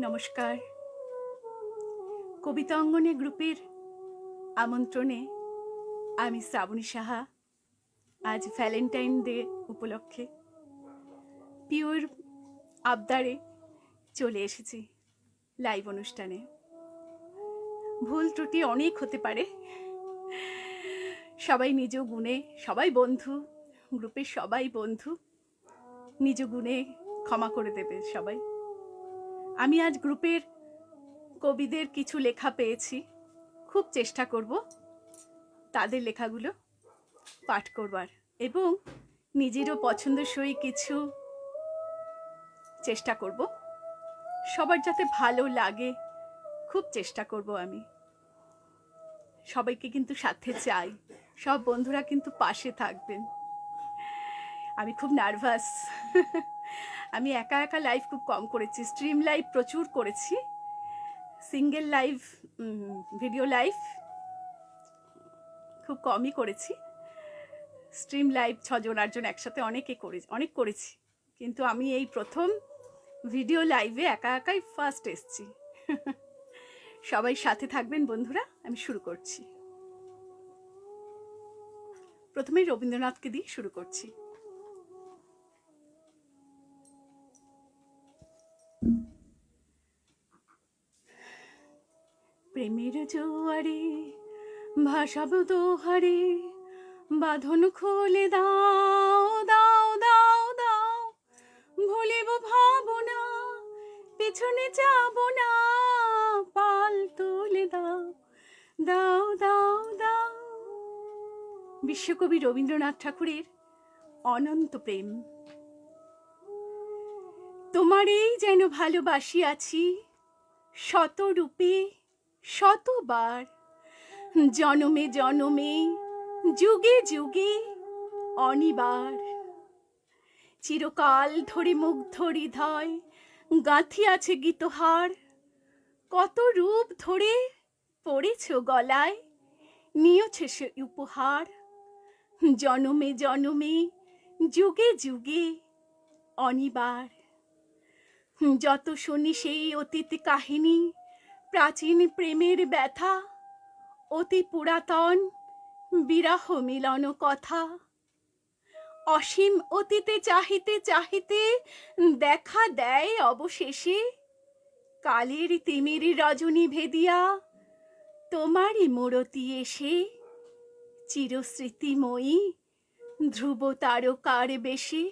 নমস্কার। কবিতা অঙ্গনে গ্রুপের আমন্ত্রণে আমি শ্রাবণী সাহা আজ ভ্যালেন্টাইন ডে উপলক্ষে পিওর আবদারে চলে এসেছি লাইভ অনুষ্ঠানে। ভুল ত্রুটি অনেক হতে পারে, সবাই নিজ গুণে, সবাই বন্ধু, গ্রুপের সবাই বন্ধু, নিজ গুণে ক্ষমা করে দেবে সবাই। আমি আজ গ্রুপের কবিদের কিছু লেখা পেয়েছি, খুব চেষ্টা করব তাদের লেখাগুলো পাঠ করবার এবং নিজেরও পছন্দসই কিছু চেষ্টা করব, সবার যাতে ভালো লাগে খুব চেষ্টা করব আমি। সবাইকে কিন্তু সাথে চাই, সব বন্ধুরা কিন্তু পাশে থাকবেন। আমি খুব নার্ভাস। আমি একা একা লাইভ খুব কম করেছি, স্ট্রিম লাইভ প্রচুর করেছি, সিঙ্গেল লাইভ ভিডিও লাইভ খুব কমই করেছি। স্ট্রিম লাইভ 6 জন 8 জন একসাথে অনেক করেছি, কিন্তু আমি এই প্রথম ভিডিও লাইভে একা একাই ফার্স্ট এসছি। সবাই সাথে থাকবেন বন্ধুরা। আমি শুরু করছি, প্রথমে রবীন্দ্রনাথকে দিয়ে শুরু করছি। প্রেমের জোয়ারে ভাসাব দোহারে, বাঁধন খুলে দাও দাও দাও দাও, ভুলিব ভাবনা পেছনে যাব না, পাল তুলে দাও দাও দাও দাও। বিশ্বকবি রবীন্দ্রনাথ ঠাকুরের অনন্ত প্রেম। তোমারই যেন ভালোবাসি আছি শত রূপে শতবার, জনমে জনমে যুগে যুগে অনিবার। চিরকাল ধরে মুগ্ধ হৃদয় গাঁথি আছে গীতহার, কত রূপ ধরে পড়েছ গলায় নিয়েছে সে উপহার। জনমে জনমে যুগে যুগে অনিবার। যত শুনি সেই অতীত কাহিনী, প্রাচীন প্রেমের ব্যথা, অতি পুরাতন বিরহ মিলন কথা। অসীম অতীতে চাহিতে চাহিতে দেখা দেয় অবশেষে, কালের তিমির রজনী ভেদিয়া তোমারই মূরতি এসে। চিরস্মৃতিময়ী ধ্রুব তারকার বেশে,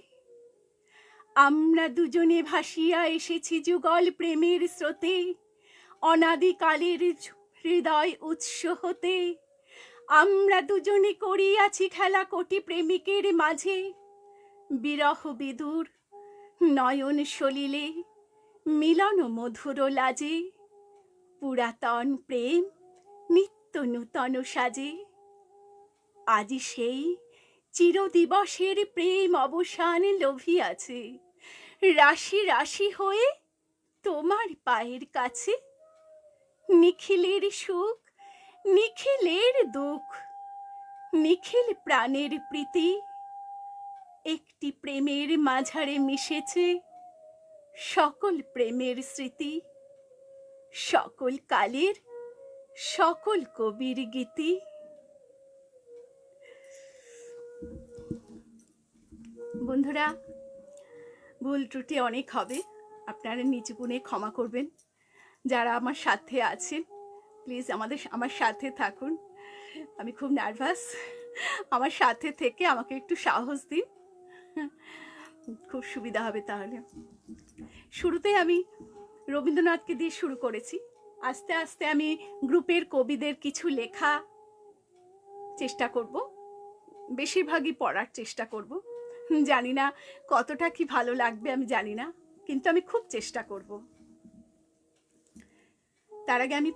আমরা দুজনে ভাসিয়া এসেছি যুগল প্রেমের স্রোতে, অনাদিকালের হৃদয় উৎস হতে। আমরা দুজনে করিয়াছি খেলা কোটি প্রেমিকের মাঝে, বিরহ বিদুর নয়ন সলিলে মিলন মধুর লাজে। পুরাতন প্রেম নিত্য নূতন সাজে, আজি সেই চিরদিবসের প্রেম অবসান লোভিয়াছে, রাশি রাশি হয়ে তোমার পায়ের কাছে। নিখিলের সুখ নিখিলের দুঃখ, নিখিল প্রাণের প্রীতি, একটি প্রেমের মাঝারে মিশেছে সকল প্রেমের স্মৃতি, সকল কালের সকল কবির গীতি। বন্ধুরা, ভুল ত্রুটি অনেক হবে, আপনারা নিজ গুণে ক্ষমা করবেন। যারা আমার সাথে আছেন প্লিজ আমার সাথে থাকুন। আমি খুব নার্ভাস, আমার সাথে থেকে আমাকে একটু সাহস দিন, খুব সুবিধা হবে তাহলে। শুরুতে আমি রবীন্দ্রনাথকে দিয়ে শুরু করেছি, আস্তে আস্তে আমি গ্রুপের কবিদের কিছু লেখা চেষ্টা করব, বেশিরভাগই পড়ার চেষ্টা করব। জানি না কতটা কি ভালো লাগবে, আমি জানি না, কিন্তু আমি খুব চেষ্টা করব। তার আগে আমি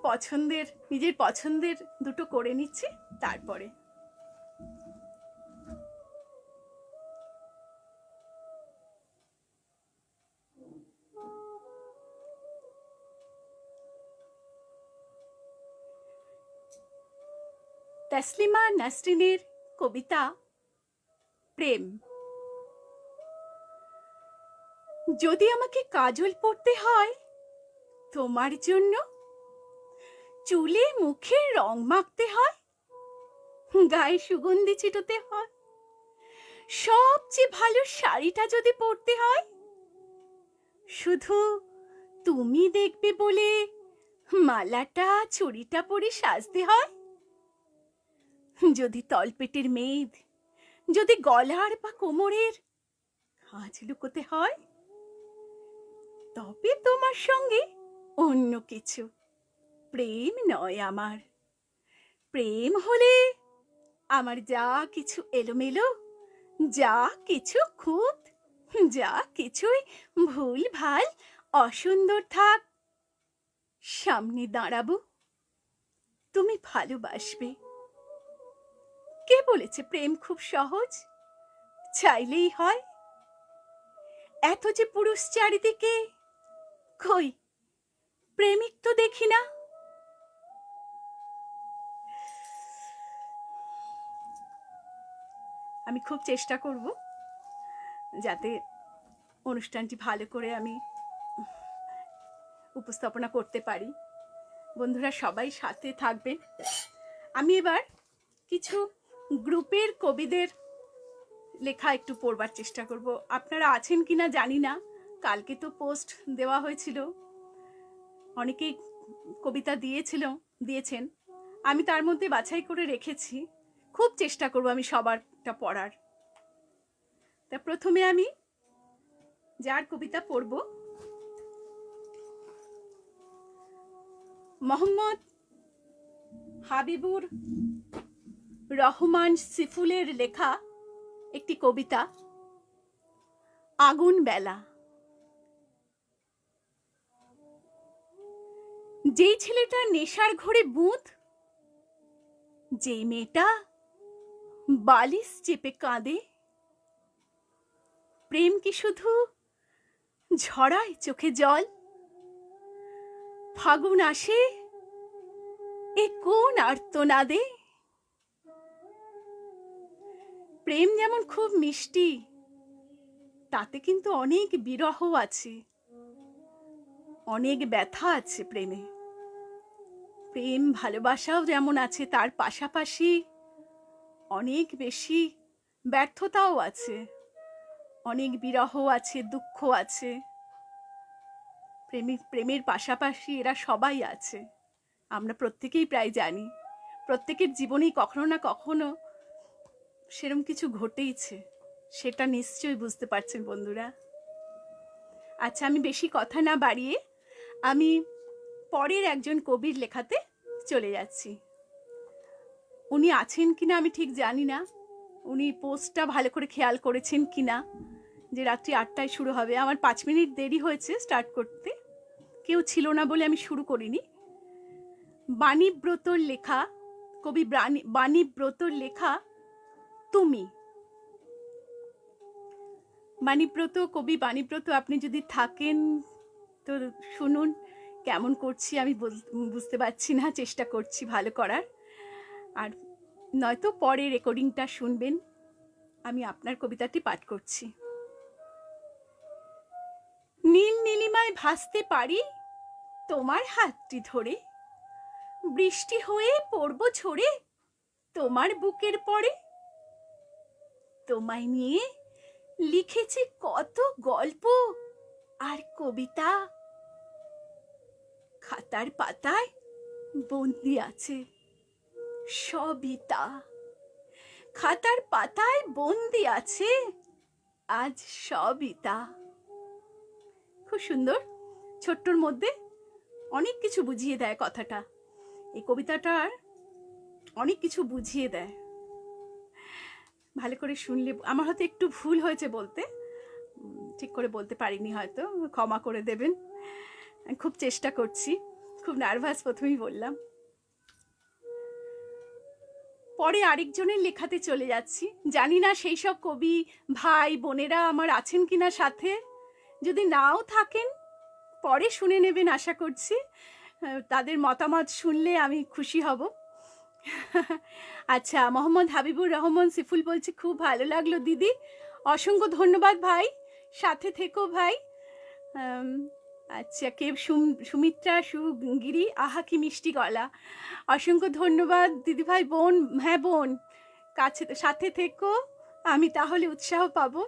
নিজের পছন্দের দুটো করে নিচ্ছি, তারপরে। তসলিমা নাসরিনের কবিতা প্রেম। যদি আমাকে কাজল পরতে হয় তোমার জন্য, চুলে মুখে রং মাখতে হয়, গায়ে সুগন্ধি ছিটাতে হয়, সবচেয়ে ভালো শাড়িটা যদি পরতে হয়, শুধু তুমি দেখবে বলে মালাটা চুড়িটা পরে সাজতে হয়, যদি তলপেটের মেদ, যদি গলার বা কোমরের কাজ লুকোতে হয়, তবে তোমার সঙ্গে অন্য কিছু। প্রেম নয় আমার। প্রেম হলে আমার যা কিছু এলোমেলো, যা কিছু খুঁত, যা কিছুই ভুল ভাল অসুন্দর থাক, সামনে দাঁড়াবো, তুমি ভালোবাসবে। কে বলেছে প্রেম খুব সহজ, চাইলেই হয়? এত যে পুরুষ চারিদিকে, কই প্রেমিক তো দেখি না। আমি খুব চেষ্টা করব যাতে অনুষ্ঠানটি ভালো করে আমি উপস্থাপনা করতে পারি। বন্ধুরা সবাই সাথে থাকবেন। আমি এবার কিছু গ্রুপের কবিদের লেখা একটু পড়বার চেষ্টা করব। আপনারা আছেন কিনা জানি না, কালকে তো পোস্ট দেওয়া হয়েছিল, অনেকেই কবিতা দিয়েছেন। আমি তার মধ্যে বাছাই করে রেখেছি, খুব চেষ্টা করব আমি সবারটা পড়ার। তা প্রথমে আমি যার কবিতা পড়ব, মোহাম্মদ হাবিবুর রহমান সিফুলের লেখা একটি কবিতা, আগুন বেলা। যেই ছেলেটা নেশার ঘরে বুঁদ, যেই মেয়েটা বালিশ চেপে কাঁদে, প্রেম কি শুধু ঝরায় চোখে জল? ফাগুন আসে এ কোন আর্তনাদে? প্রেম যেমন খুব মিষ্টি, তাতে কিন্তু অনেক বিরহ আছে, অনেক ব্যথা আছে প্রেমে। প্রেম ভালোবাসাও যেমন আছে, তার পাশাপাশি অনেক বেশি ব্যর্থতাও আছে, অনেক বিরহ আছে, দুঃখ আছে। প্রেমের পাশাপাশি এরা সবাই আছে, আমরা প্রত্যেকেই প্রায় জানি। প্রত্যেকের জীবনেই কখনো না কখনো সেরকম কিছু ঘটেইছে, সেটা নিশ্চয়ই বুঝতে পারছেন বন্ধুরা। আচ্ছা, আমি বেশি কথা না বাড়িয়ে আমি পরের একজন কবির লেখাতে চলে যাচ্ছি। উনি আছেন কিনা আমি ঠিক জানি না, উনি পোস্টটা ভালো করে খেয়াল করেছেন কিনা যে রাত্রি 8টায় শুরু হবে। আমার 5 মিনিট দেরি হয়েছে স্টার্ট করতে, কেউ ছিল না বলে আমি শুরু করিনি। বাণীব্রতর লেখা, কবি বাণীব্রতর লেখা তুমি। কবি বাণীব্রত, আপনি যদি থাকেন তো শুনুন। কেমন করছি আমি বুঝতে পারছি না, চেষ্টা করছি ভালো করার। আর নয়তো পরে রেকর্ডিংটা শুনবেন। আমি আপনার কবিতাটি পাঠ করছি। নীল নীলিমায় ভাসতে পারি তোমার হাতটি ধরে, বৃষ্টি হয়ে পড়ব ঝরে তোমার বুকের পরে। তোমায় নিয়ে লিখেছি কত গল্প আর কবিতা, খাতার পাতায় বন্দি আছে সবই তা। খাতার পাতায় বন্দি আছে আজ সবই তা। খুব সুন্দর, ছোট্টর মধ্যে অনেক কিছু বুঝিয়ে দেয় কথাটা। এই কবিতাটার অনেক কিছু বুঝিয়ে দেয়, ভালো করে শুনলে। আমার হয়তো একটু ভুল হয়েছে বলতে, ঠিক করে বলতে পারিনি, হয়তো ক্ষমা করে দেবেন। আমি খুব চেষ্টা করছি। খুব নার্ভাস প্রথমেই বললাম। পরে আরেকজনের লেখাতে চলে যাচ্ছি। জানি না সেই সব কবি ভাই বোনেরা আমার আছেন কিনা সাথে। যদি নাও থাকেন পরে শুনে নেবেন আশা করছি। তাদের মতামত শুনলে আমি খুশি হব। আচ্ছা, মোহাম্মদ হাবিবুর রহমান সিফুল বলছে খুব ভালো লাগলো দিদি, অসংখ্য ধন্যবাদ ভাই, সাথে থেকো ভাই। আচ্ছা, কে সুমিত্রা সুগিরি, আহা কি মিষ্টি গলা, অসংখ্য ধন্যবাদ দিদি ভাই। বোন, হ্যাঁ বোন, কাছে সাথে থেকো, আমি তাহলে উৎসাহ পাবো।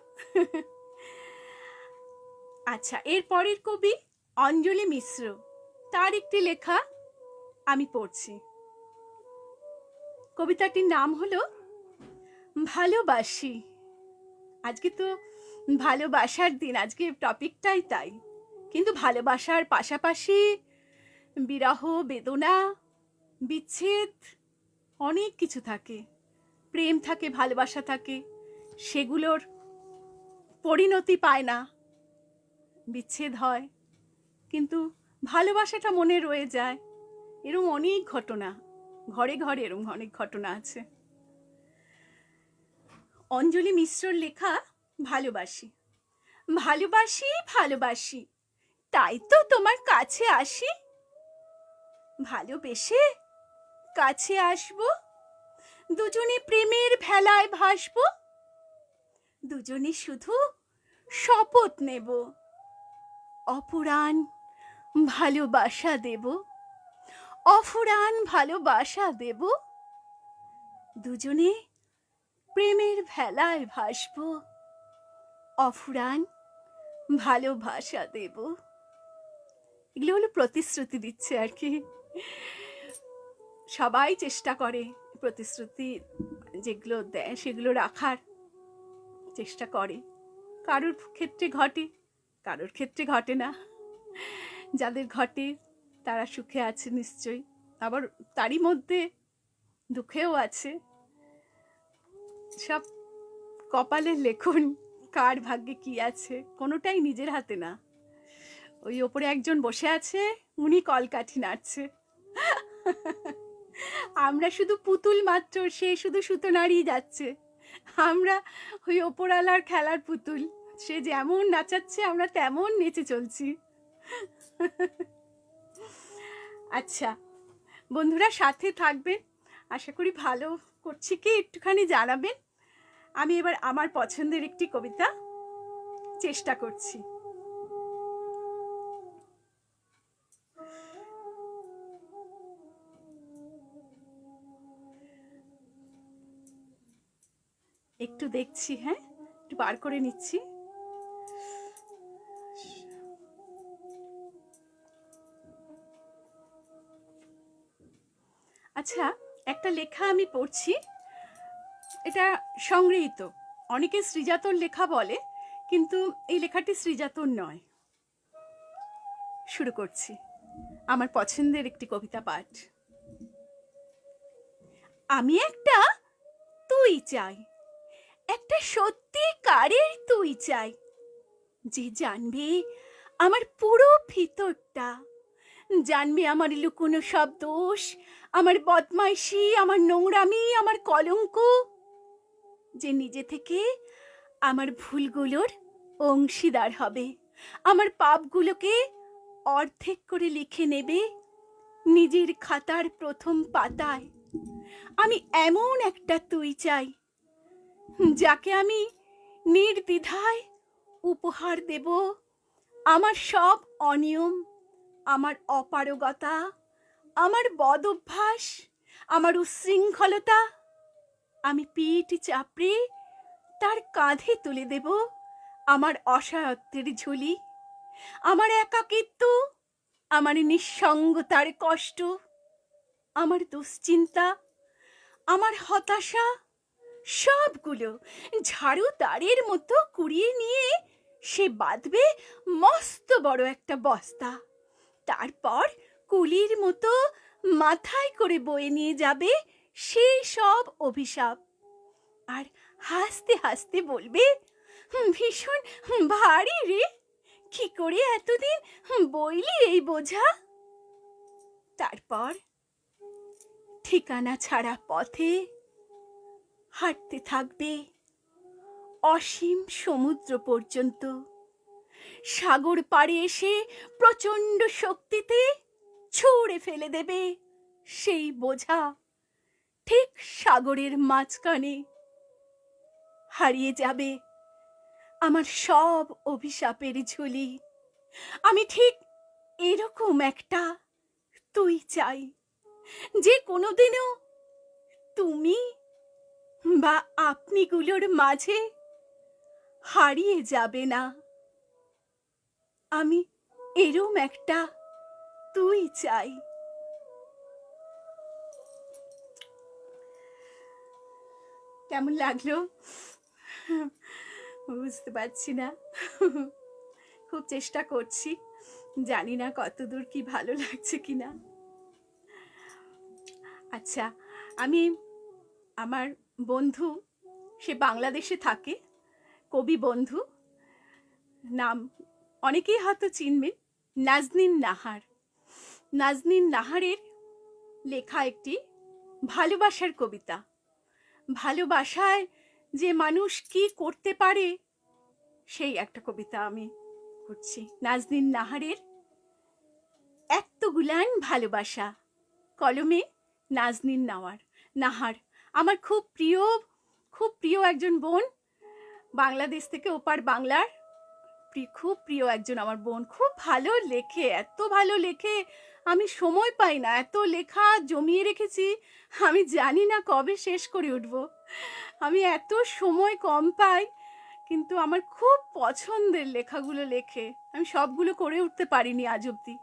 আচ্ছা, এর পরের কবি অঞ্জলি মিশ্র, তার একটি লেখা আমি পড়ছি। কবিতাটির নাম হলো ভালোবাসি। আজকে তো ভালোবাসার দিন, আজকে টপিকটাই তাই। কিন্তু ভালোবাসার পাশাপাশি বিরহ, বেদনা, বিচ্ছেদ, অনেক কিছু থাকে। প্রেম থাকে, ভালোবাসা থাকে, সেগুলোর পরিণতি পায় না, বিচ্ছেদ হয়, কিন্তু ভালোবাসাটা মনে রয়ে যায়। এরকম অনেক ঘটনা, ঘরে ঘরে এরকম অনেক ঘটনা আছে। অঞ্জলি মিশ্রর লেখা ভালোবাসি। ভালোবাসি ভালোবাসি, তাই তো তোমার কাছে আসি। ভালোবেসে কাছে আসবো, দুজনে প্রেমের ভেলায় ভাসবো। দুজনে শুধু শপথ নেব, অপুরাণ ভালোবাসা দেব, অফুরান ভালোবাসা দেব। দুজনে প্রেমের ভেলায় ভাসবো, অফুরান ভালোবাসা দেব। এগুলো হলো প্রতিশ্রুতি দিচ্ছে আর কি। সবাই চেষ্টা করে প্রতিশ্রুতি যেগুলো দেয় সেগুলো রাখার চেষ্টা করে। কারোর ক্ষেত্রে ঘটে, কারোর ক্ষেত্রে ঘটে না। যাদের ঘটে তারা সুখে আছে নিশ্চয়ই, আবার তারই মধ্যে দুঃখেও আছে। সব কপালের লেখন, কার ভাগ্যে কি আছে কোনোটাই নিজের হাতে না। ওই ওপরে একজন বসে আছে, উনি কলকাঠি নাড়ছে, আমরা শুধু পুতুল মাত্র, সে শুধু সুতো নাড়িয়ে যাচ্ছে। আমরা ওই ওপরওয়ালার খেলার পুতুল, সে যেমন নাচাচ্ছে আমরা তেমন নেচে চলছি। আচ্ছা বন্ধুরা, সাথে থাকবেন, আশা করি ভালো করছি কি একটুখানি জানাবেন। আমি এবার আমার পছন্দের একটি কবিতা চেষ্টা করছি। একটু দেখছি, হ্যাঁ একটু বার করে নিচ্ছি। আচ্ছা, একটা লেখা আমি পড়ছি, এটা সংগৃহীত। অনেকে শ্রীজাতর লেখা বলে, কিন্তু এই লেখাটি শ্রীজাতর নয়। শুরু করছি আমার পছন্দের একটি কবিতা পাঠ। আমি একটা তুই চাই, একটা সত্যিকারের তুই চাই, যে জানবে আমার পুরো ভিতরটা, জানবে আমার লুকোনো সব দোষ, আমার বদমাইশি, আমার নোংরামি, আমার কলঙ্ক, যে নিজে থেকে আমার ভুলগুলোর অংশীদার হবে, আমার পাপগুলোকে অর্ধেক করে লিখে নেবে নিজের খাতার প্রথম পাতায়। আমি এমন একটা তুই চাই, যাকে আমি নির্দ্বিধায় উপহার দেব আমার সব অনিয়ম, আমার অপারগতা, আমার বদ অভ্যাস, আমার উচ্ছৃঙ্খলতা। আমি পিঠ চাপড়ে তার কাঁধে তুলে দেব আমার অসহায়ত্বের ঝুলি, আমার একাকিত্ব, আমার নিঃসঙ্গতার কষ্ট, আমার দুশ্চিন্তা, আমার হতাশা, সবগুলো ঝাড়ুদারের মতো কুড়িয়ে নিয়ে সে বাঁধবে মস্ত বড় একটা বস্তা। তারপর কুলির মতো মাথায় করে বয়ে নিয়ে যাবে সেই সব অভিশাপ, আর হাসতে হাসতে বলবে, ভীষণ ভারী রে, কি করে এতদিন বইলি এই বোঝা। তারপর ঠিকানা ছাড়া পথে হাঁটতে থাকবে অসীম সমুদ্র পর্যন্ত। সাগর পাড়ে এসে প্রচণ্ড শক্তিতে ছুঁড়ে ফেলে দেবে সেই বোঝা ঠিক সাগরের মাঝখানে। হারিয়ে যাবে আমার সব অভিশাপের ঝুলি। আমি ঠিক এরকম একটা তুই চাই, যে কোনোদিনও তুমি বা আপনিগুলোর মাঝে হারিয়ে যাবে না। আমি এরম একটা তুই চাই। কেমন লাগলো বুঝতে পারছি না, খুব চেষ্টা করছি, জানি না কতদূর কি ভালো লাগছে কিনা। আচ্ছা, আমি আমার বন্ধু, সে বাংলাদেশে থাকে, কবি বন্ধু, নাম অনেকেই হয়তো চিনবেন, নাজনীন নাহার। নাজনীন নাহারের লেখা একটি ভালোবাসার কবিতা। ভালোবাসায় যে মানুষ কি করতে পারে সেই একটা কবিতা আমি করছি। নাজনীন নাহারের এত্তগুলান ভালোবাসা, কলমে নাজনীন নাহার। আমার খুব প্রিয় একজন বোন, বাংলাদেশ থেকে ওপার বাংলার খুব প্রিয় একজন আমার বোন, খুব ভালো লেখে, এত ভালো লেখে, আমি সময় পাই না, এত লেখা জমিয়ে রেখেছি, আমি জানি না কবে শেষ করে উঠব। আমি এত সময় কম পাই, কিন্তু আমার খুব পছন্দের লেখাগুলো লেখে। আমি সবগুলো করে উঠতে পারিনি আজ অবধি,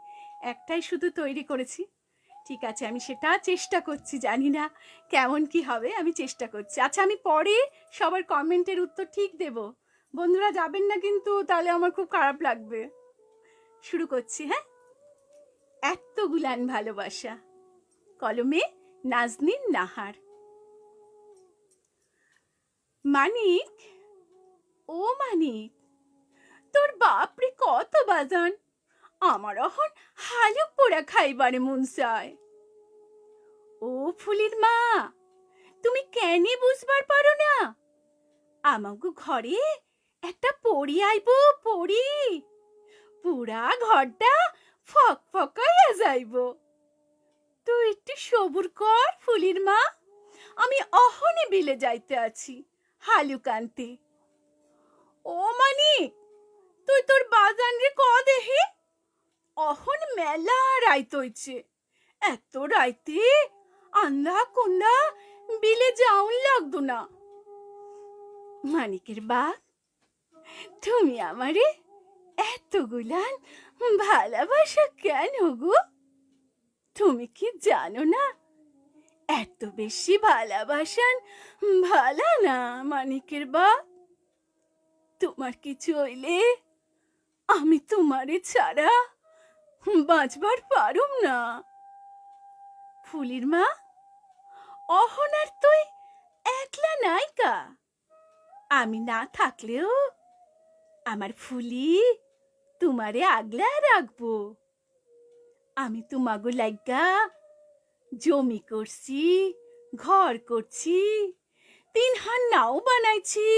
একটাই শুধু তৈরি করেছি। ঠিক আছে, আমি সেটা চেষ্টা করছি, জানি না কেমন কি হবে, আমি চেষ্টা করছি। আচ্ছা, আমি পরে সবার কমেন্টের উত্তর ঠিক দেব, বন্ধুরা যাবেন না কিন্তু, তাহলে আমার খুব খারাপ লাগবে। শুরু করছি, হ্যাঁ। এত্তগুলান ভালোবাসা, কলমে নাজনীন নাহার। মানিক, ও মানিক, তোর বাপরে কত বাজান, আমার অহন হালুক পোড়া খাইবারে মন চায়। ও ফুলির মা, তুমি কেনে বুঝবার পারো না, আমাগো ঘরে একটা পড়ি আইব, পড়ি, পুরা ঘরটা ফকফকাইয়া যাইব। তুই একটু সবুর কর ফুলির মা, আমি অহনে বিলে যাইতে আছি হালুক আনতে। ও মানিক, তুই তোর বাজান রে ক দেহে, অহন মেলা রাইত হইছে, এত রাইতে আন্দা কুন্দা বিলে যাউন লাগতো না। মানিকের বাপ, তুমি আমারে এতগুলান ভালোবাসা কেন গো? তুমি কি জানো না এত বেশি ভালোবাসান ভালো না মানিকের বাপ? তোমার কিছু হইলে আমি তোমারে ছাড়া বাঁচবার পারুম না। ফুলির মা, অহন আর তুই একলা নাইকা, আমি না থাকলেও আমার ফুলি তোমারে আগলা রাখবো। আমি তোমাগো লাইগা জমি করছি, ঘর করছি, 3 হান নাও বানাইছি,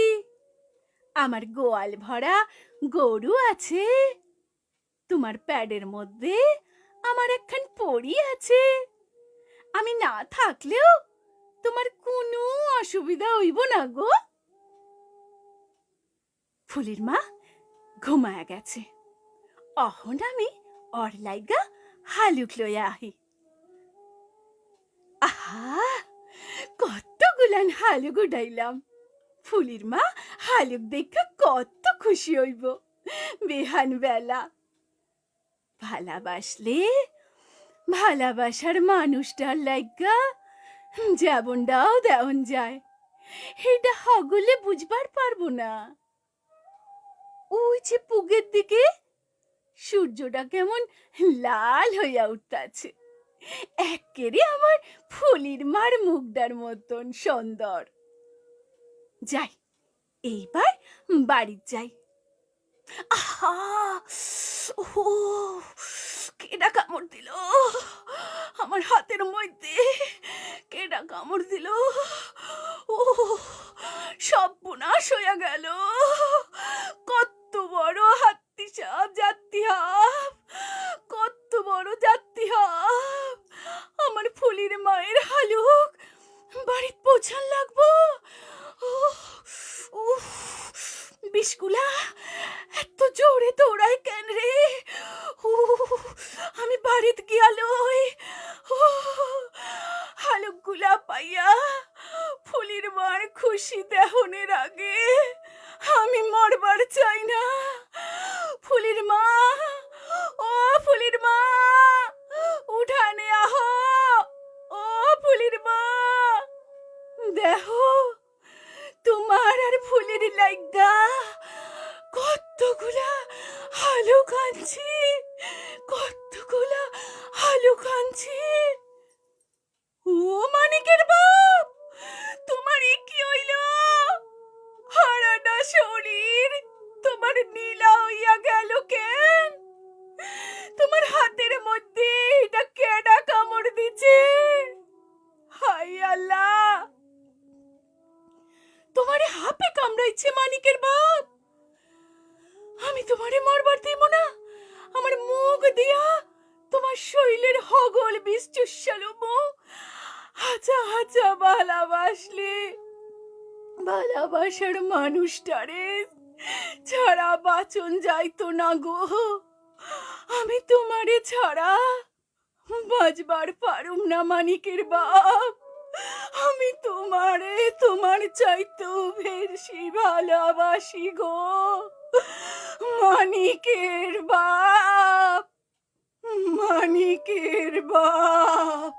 আমার গোয়াল ভরা গরু আছে, তোমার প্যাডের মধ্যে আমার একখান পড়ি আছে। আমি না থাকলেও তোমার কোনো অসুবিধা হইব না গো। ফুলির মা ঘুমায়া গেছে, অহন আমি অর লাইগা হালুক লইয়া আহি। আহা, কতগুলান হালুক উঠাইলাম, ফুলির মা হালুক দেখা কত খুশি হইব বেহান বেলা। ভালোবাসলে ভালোবাসার মানুষটার লাইগা যেমনটাও দেওন যায়, এটা হগলে বুঝবার পারবো না। ওই যে পুগের দিকে সূর্যটা কেমন লাল হইয়া উঠতাছে, একেরে আমার ফুলির মার মুখটার মতন সুন্দর। যাই, এইবার বাড়ি যাই। আহা, ও কেডা কামড় দিল আমার হাতের মধ্যে? কেডা কামড় দিল? ও সর্বনাশ হইয়া গেল। কত বড় হাত্তি সাপ, জাতি সাপ, কত বড় জাতি সাপ। আমার ফুলির মায়ের হালুক বাড়িতে পৌঁছান লাগবো। বিস্কুলা এত জোরে দৌড়ায় কেন রে? আমি বাড়িতে গিয়ালই হালুক গুলা পাইয়া ফুলির মার খুশি দেহনের আগে আমি মরবার চাই না। ফুলির মা, ও ফুলির মা, উঠানে আহ। ও ফুলির মা, দেহ তোমার আর ফুলির লাইগা কতগুলা আলু খাচ্ছি, কতগুলা আলু খাচ্ছি। ও মানিকের বাপ, তোমার কি হইল? হারাটা শরীর তোমার নীলা হইয়া গেল কেন? তোমার হাতের মধ্যে এটা কেডা কামড় দিছে? হাই আল্লাহ, তোমারে হাপে কামড়াইছে মানিকের বাপ। আমি তোমারে মরবার দিব না। আমার মুখ দিয়া তোমার শরীরের হগল বিষ চুষালো মুখ। হাজা হাজা ভালোবাসলে ভালোবাসার মানুষটারে ছাড়া বাঁচন যাইতো না গো। আমি তোমারে ছাড়া বাঁচবার পারুম না মানিকের বাপ। আমি তোমারে তোমার চাইতো বেশি ভালোবাসি গো মানিকের বাপ, মানিকের বাপ।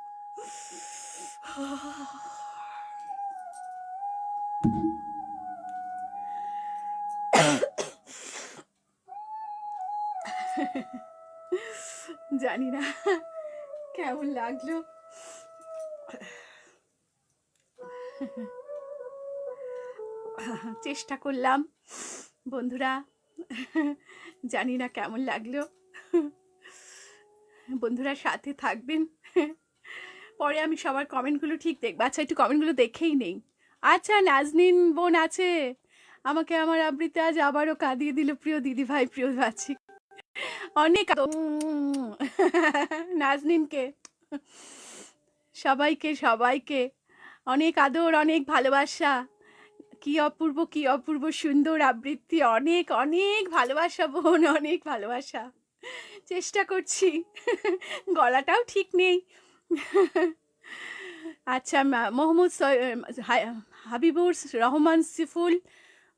জানি না কেমন লাগলো। চেষ্টা করলাম বন্ধুরা, জানি না কেমন লাগলো। বন্ধুরা সাথে থাকবেন। পরে আমি সবার কমেন্টগুলো ঠিক দেখবো। আচ্ছা একটু কমেন্টগুলো দেখেই নেই। আচ্ছা নাজনীন বোন আছে, আমাকে আমার আবৃত্তি আজ আবারও কাঁদিয়ে দিল প্রিয় দিদি ভাই, প্রিয় বাচ্চি। অনেক নাজনীনকে, সবাইকে সবাইকে অনেক আদর, অনেক ভালোবাসা। কি অপূর্ব, কি অপূর্ব সুন্দর আবৃত্তি। অনেক অনেক ভালোবাসা বোন, অনেক ভালোবাসা। চেষ্টা করছি, গলাটাও ঠিক নেই। আচ্ছা মোহাম্মদ হাবিবুর রহমান সিফুল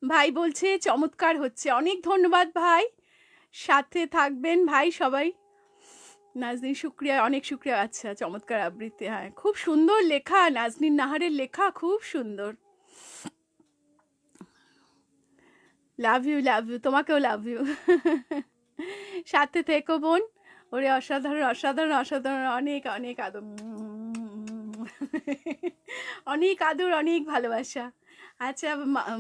ভাই বলছে চমৎকার হচ্ছে। অনেক ধন্যবাদ ভাই, সাথে থাকবেন ভাই সবাই। নাজনীন শুক্রিয়া, অনেক শুক্রিয়া। আচ্ছা চমৎকার আবৃত্তি, হ্যাঁ খুব সুন্দর লেখা। নাজনীন নাহারের লেখা খুব সুন্দর। লাভ ইউ, লাভ ইউ, তোমাকেও লাভ ইউ। সাথে থেকো বোন। ওরে অসাধারণ অসাধারণ অসাধারণ, অনেক অনেক আদর, অনেক আদর, অনেক ভালোবাসা। আচ্ছা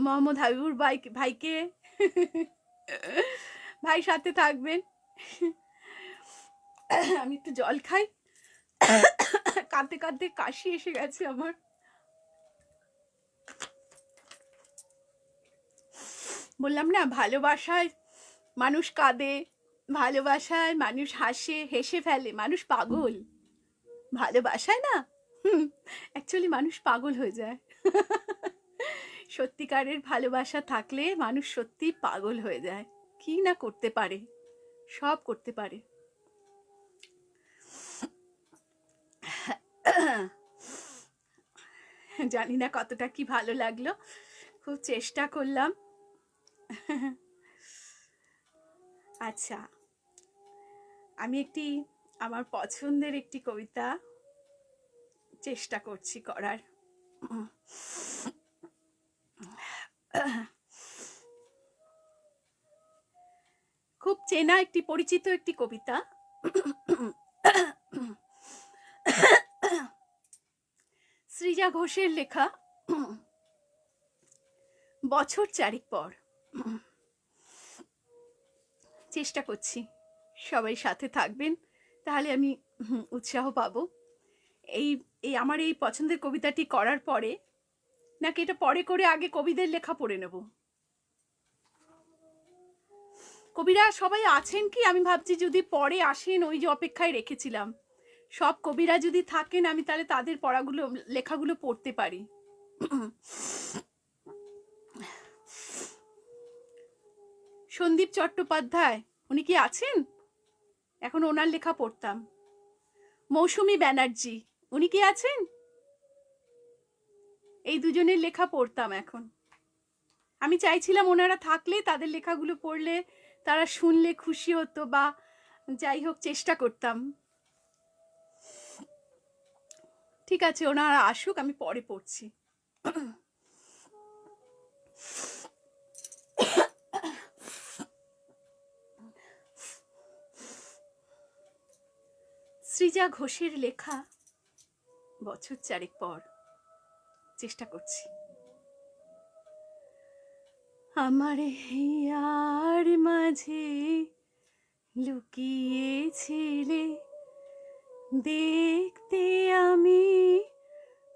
মোহাম্মদ হাবিবুর ভাইকে ভাই সাথে থাকবেন। আমি একটু জল খাই, কাঁদতে কাঁদতে কাশি এসে গেছে আমার। বললাম না ভালোবাসায় মানুষ কাঁদে, ভালোবাসায় মানুষ হাসে, হেসে ফেলে, মানুষ পাগল। ভালোবাসায় না অ্যাকচুয়ালি মানুষ পাগল হয়ে যায়। সত্যিকারের ভালোবাসা থাকলে মানুষ সত্যি পাগল হয়ে যায়। কি না করতে পারে, সব করতে পারে। জানি না কতটা কি ভালো লাগলো, খুব চেষ্টা করলাম। আচ্ছা আমি একটি আমার পছন্দের একটি কবিতা চেষ্টা করছি করার। খুব চেনা একটি পরিচিত একটি কবিতা। সৃজা ঘোষের লেখা, বছর চারেক পর। চেষ্টা করছি সবাই সাথে থাকবেন, তাহলে আমি উৎসাহ পাবো। এই এই আমার এই পছন্দের কবিতাটি করার পরে, নাকি এটা পরে করে আগে কবিদের লেখা পড়ে নেব? কবিরা সবাই আছেন কি? আমি ভাবছি যদি পরে আসেন, ওই যে অপেক্ষায় রেখেছিলাম, সব কবিরা যদি থাকেন আমি তাহলে তাদের পড়াগুলো লেখাগুলো পড়তে পারি। সন্দীপ চট্টোপাধ্যায়, উনি কি আছেন? এখন ওনার লেখা পড়তাম। মৌসুমী ব্যানার্জি, উনি কি আছেন? এই দুজনের লেখা পড়তাম এখন। আমি চাইছিলাম ওনারা থাকলে তাদের লেখাগুলো পড়লে তারা শুনলে খুশি হতো, বা যাই হোক চেষ্টা করতাম। ঠিক আছে, ওনারা আসুক, আমি পরে পড়ছি। সৃজা ঘোষের লেখা বছর চারেক পর, চেষ্টা করছি। আমার হিয়ার মাঝে লুকিয়েছিলে, দেখতে আমি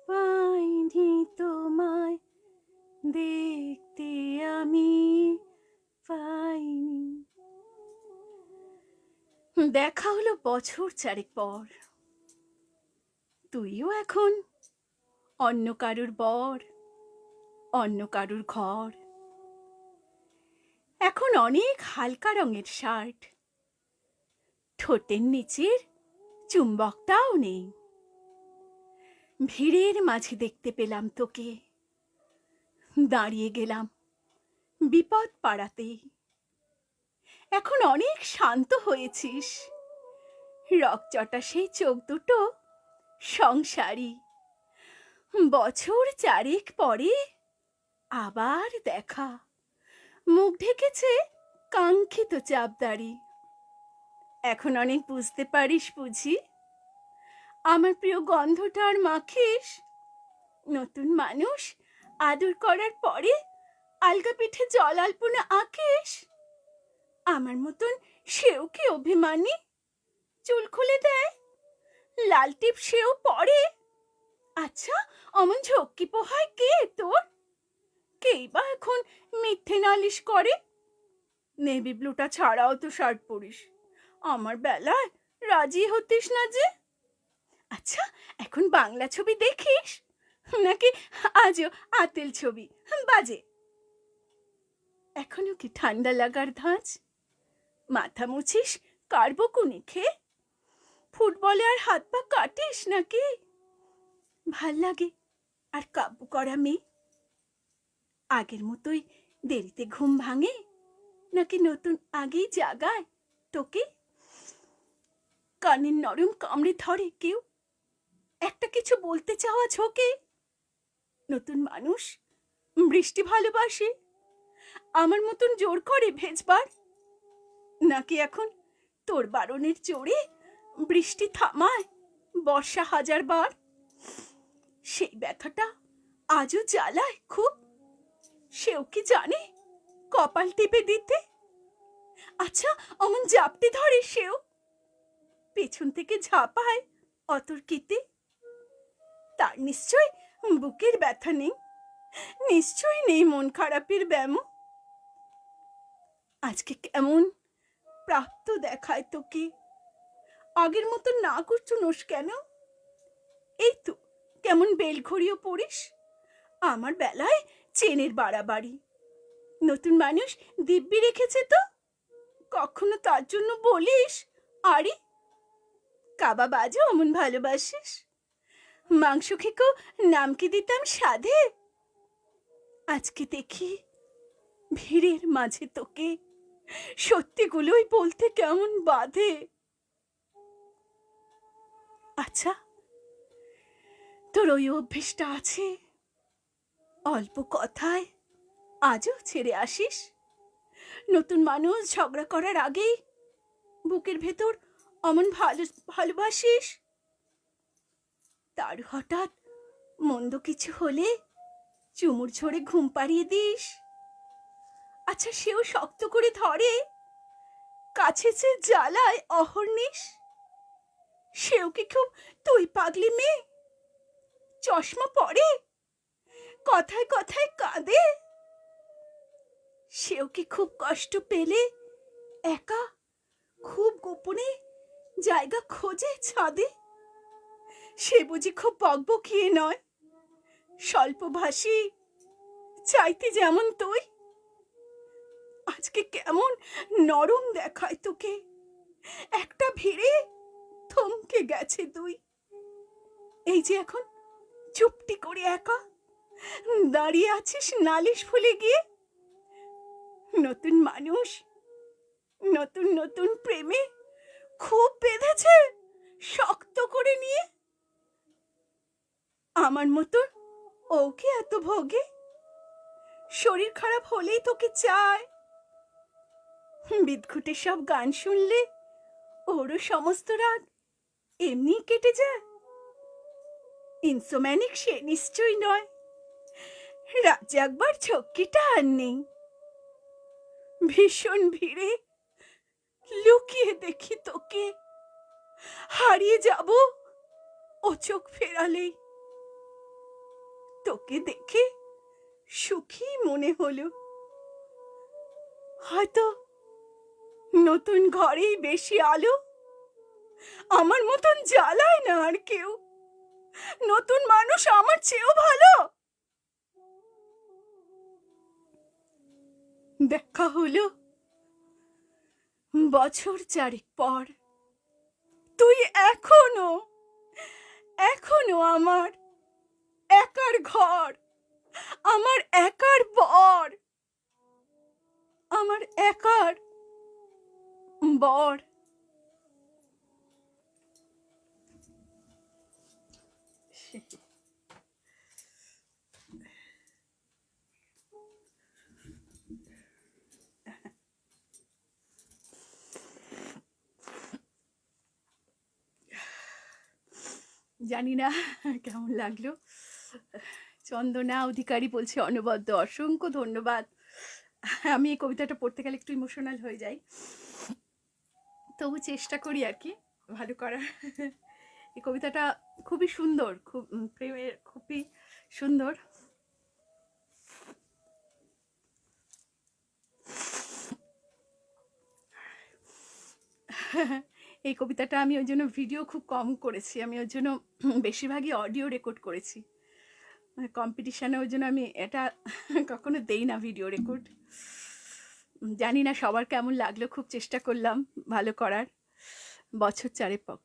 পাইনি তোমায়, দেখতে আমি পাইনি। দেখা হলো বছর চারেক পর, তুইও এখন অন্য কারুর বর, অন্য কারুর ঘর। এখন অনেক হালকা রঙের শার্ট, ঠোঁটের নিচের চুম্বকটাও নেই। ভিড়ের মাঝে দেখতে পেলাম তোকে, দাঁড়িয়ে গেলাম বিপদ পাড়াতে। এখন অনেক শান্ত হয়েছিস, রকচটা সেই চোখ দুটো সংসারী। বছর চারেক পরে আবার দেখা, মুখ ঢেকেছে কাঙ্ক্ষিত চাপদাড়ি। এখন অনেক বুঝতে পারিস বুঝি, আমার প্রিয় গন্ধটার মাখিস। নতুন মানুষ আদর করার পরে আলগা পিঠে জল আলপনা আঁকিস। আমার মতন সেও কি অভিমানী, চুল খুলে দেয়, লাল টিপ সেও পরে। আচ্ছা, অমন ঝক্কি পোহায় কে তোর? কেই বা এখন মিথ্যে নালিশ করে। নেভি ব্লুটা ছাড়াও তো শার্ট পরিস, আমার বেলায় রাজি হতিস না যে। আচ্ছা, এখন বাংলা ছবি দেখিস নাকি আজও আতেল ছবি বাজে? এখনো কি ঠান্ডা লাগার ধাঁচ? মাথা মুছিস কার্বকুনি খেয়ে? ফুটবলে আর হাত পা কাটিস নাকি? ভাল লাগে আর কাব্য করা মেয়ে? আগের মতোই দেরিতে ঘুম ভাঙে, নাকি নতুন আগেই জাগায় তোকে? কানের নরম কামড়ে ধরে কেউ, একটা কিছু বলতে চাওয়া ঝোঁকে? নতুন মানুষ বৃষ্টি ভালোবাসে, আমার মতন জোর করে ভেজবার? নাকি এখন তোর বারণের জোরে বৃষ্টি থামায় বর্ষা হাজার বার? সেই ব্যথাটা আজও জ্বালায় খুব, সেও কি জানে কপাল টিপে দিতে? আচ্ছা, অমন জাপটে ধরে সেও, পেছন থেকে ঝাঁপায় অতর্কিতে। তার নিশ্চয় বুকের ব্যথা নেই, নিশ্চয় নেই মন খারাপের ব্যামো। আজকে কেমন প্রাপ্ত দেখায় তোকে, আগের মতো না করছুনোস কেন? এই তো কেমন বেলঘড়িও পড়িস, আমার বেলায় চেনের বাড়াবাড়ি। নতুন মানুষ দিব্যি রেখেছে তো, কখনো তার জন্য বলিস আরে কাবাব আজও অমন ভালোবাসিস? মাংস খেকেও নাম কি দিতাম সাধে। আজকে দেখি ভিড়ের মাঝে তোকে, সত্যিগুলোই বলতে কেমন বাধে। আচ্ছা, তোর ওই অভ্যেসটা আছে, অল্প কথায় আজও ছেড়ে আসিস? নতুন মানুষ ঝগড়া করার আগেই বুকের ভেতর অমন ভালোবাসিস? তার হঠাৎ মন্দ কিছু হলে চুমুর ঝরে ঘুম পাড়িয়ে দিস? আচ্ছা, সেও শক্ত করে ধরে, কাছে সে জ্বালায় অহর্নিশ? সেও কি খুব তুই পাগলি মেয়ে, চশমা পরে, কথায় কথায় কাঁদে? সেও কি খুব কষ্ট পেলে একা, খুব গোপনে জায়গা খোঁজে ছাদে? সে বুঝি খুব বকবকিয়ে নয়, স্বল্পভাষী, চাইতে যেমন তুই? আজকে কেমন নরম দেখায় তোকে, একটা ভিড়ে থমকে গেছে তুই। এই যে এখন চুপটি করে একা দাঁড়িয়ে আছিস নালিশ ফুলে গিয়ে। নতুন মানুষ, নতুন নতুন প্রেমে খুব বেঁধেছে শক্ত করে নিয়ে। আমার মতো ও কি এত ভোগে? শরীর খারাপ হলেই তোকে চায়। বিদঘুটে সব গান শুনলে ওরও সমস্ত রাত এমনি কেটে যায়। ইনসোম্যানিক সে নিশ্চয় নয়, রাত জাগবার ঝক্কিটা আর নেই। ভীষণ ভিড়ে লুকিয়ে দেখি তোকে, হারিয়ে যাব ও চোখ ফেরালেই। তোকে দেখে সুখী মনে হলো, হয়তো নতুন ঘরেই বেশি আলো। আমার মতন জ্বালায় না আর কেউ, নতুন মানুষ আমার চেয়েও ভালো। দেখা হলো বছর চারেক পর, তুই এখনো এখনো আমার একার ঘর, আমার একার বর, আমার একার বর। জানি না কেমন লাগলো। চন্দনা অধিকারী বলছে অনবদ্য, অসংখ্য ধন্যবাদ। আমি এই কবিতাটা পড়তে গেলে একটু ইমোশনাল হয়ে যাই, তবু চেষ্টা করি আর কি ভালো করার। এই কবিতাটা খুবই সুন্দর, খুব প্রেমের, খুবই সুন্দর। এই কবিতাটা আমি ওই জন্য ভিডিও খুব কম করেছি, আমি ওই জন্য বেশিরভাগই অডিও রেকর্ড করেছি। কম্পিটিশানে ওই জন্য আমি এটা কখনো দেই না ভিডিও রেকর্ড। জানি না সবার কেমন লাগলো, খুব চেষ্টা করলাম ভালো করার। বছর চারেক পর।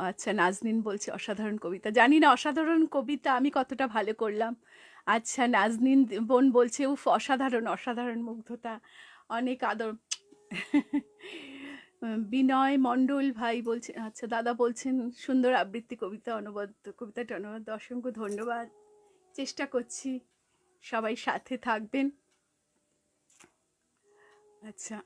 আচ্ছা, নাজনীন বলছে অসাধারণ কবিতা। জানি না অসাধারণ কবিতা আমি কতটা ভালো করলাম। আচ্ছা, নাজনীন বোন বলছে উফ অসাধারণ, অসাধারণ মুগ্ধতা, অনেক আদর। বিনয় মণ্ডল ভাই বলছে, আচ্ছা দাদা বলছেন সুন্দর আবৃত্তি কবিতা, অনবদ্য কবিতাটা অনবদ্য, অসংখ্য ধন্যবাদ। চেষ্টা করছি সবাই সাথে থাকবেন। আচ্ছা,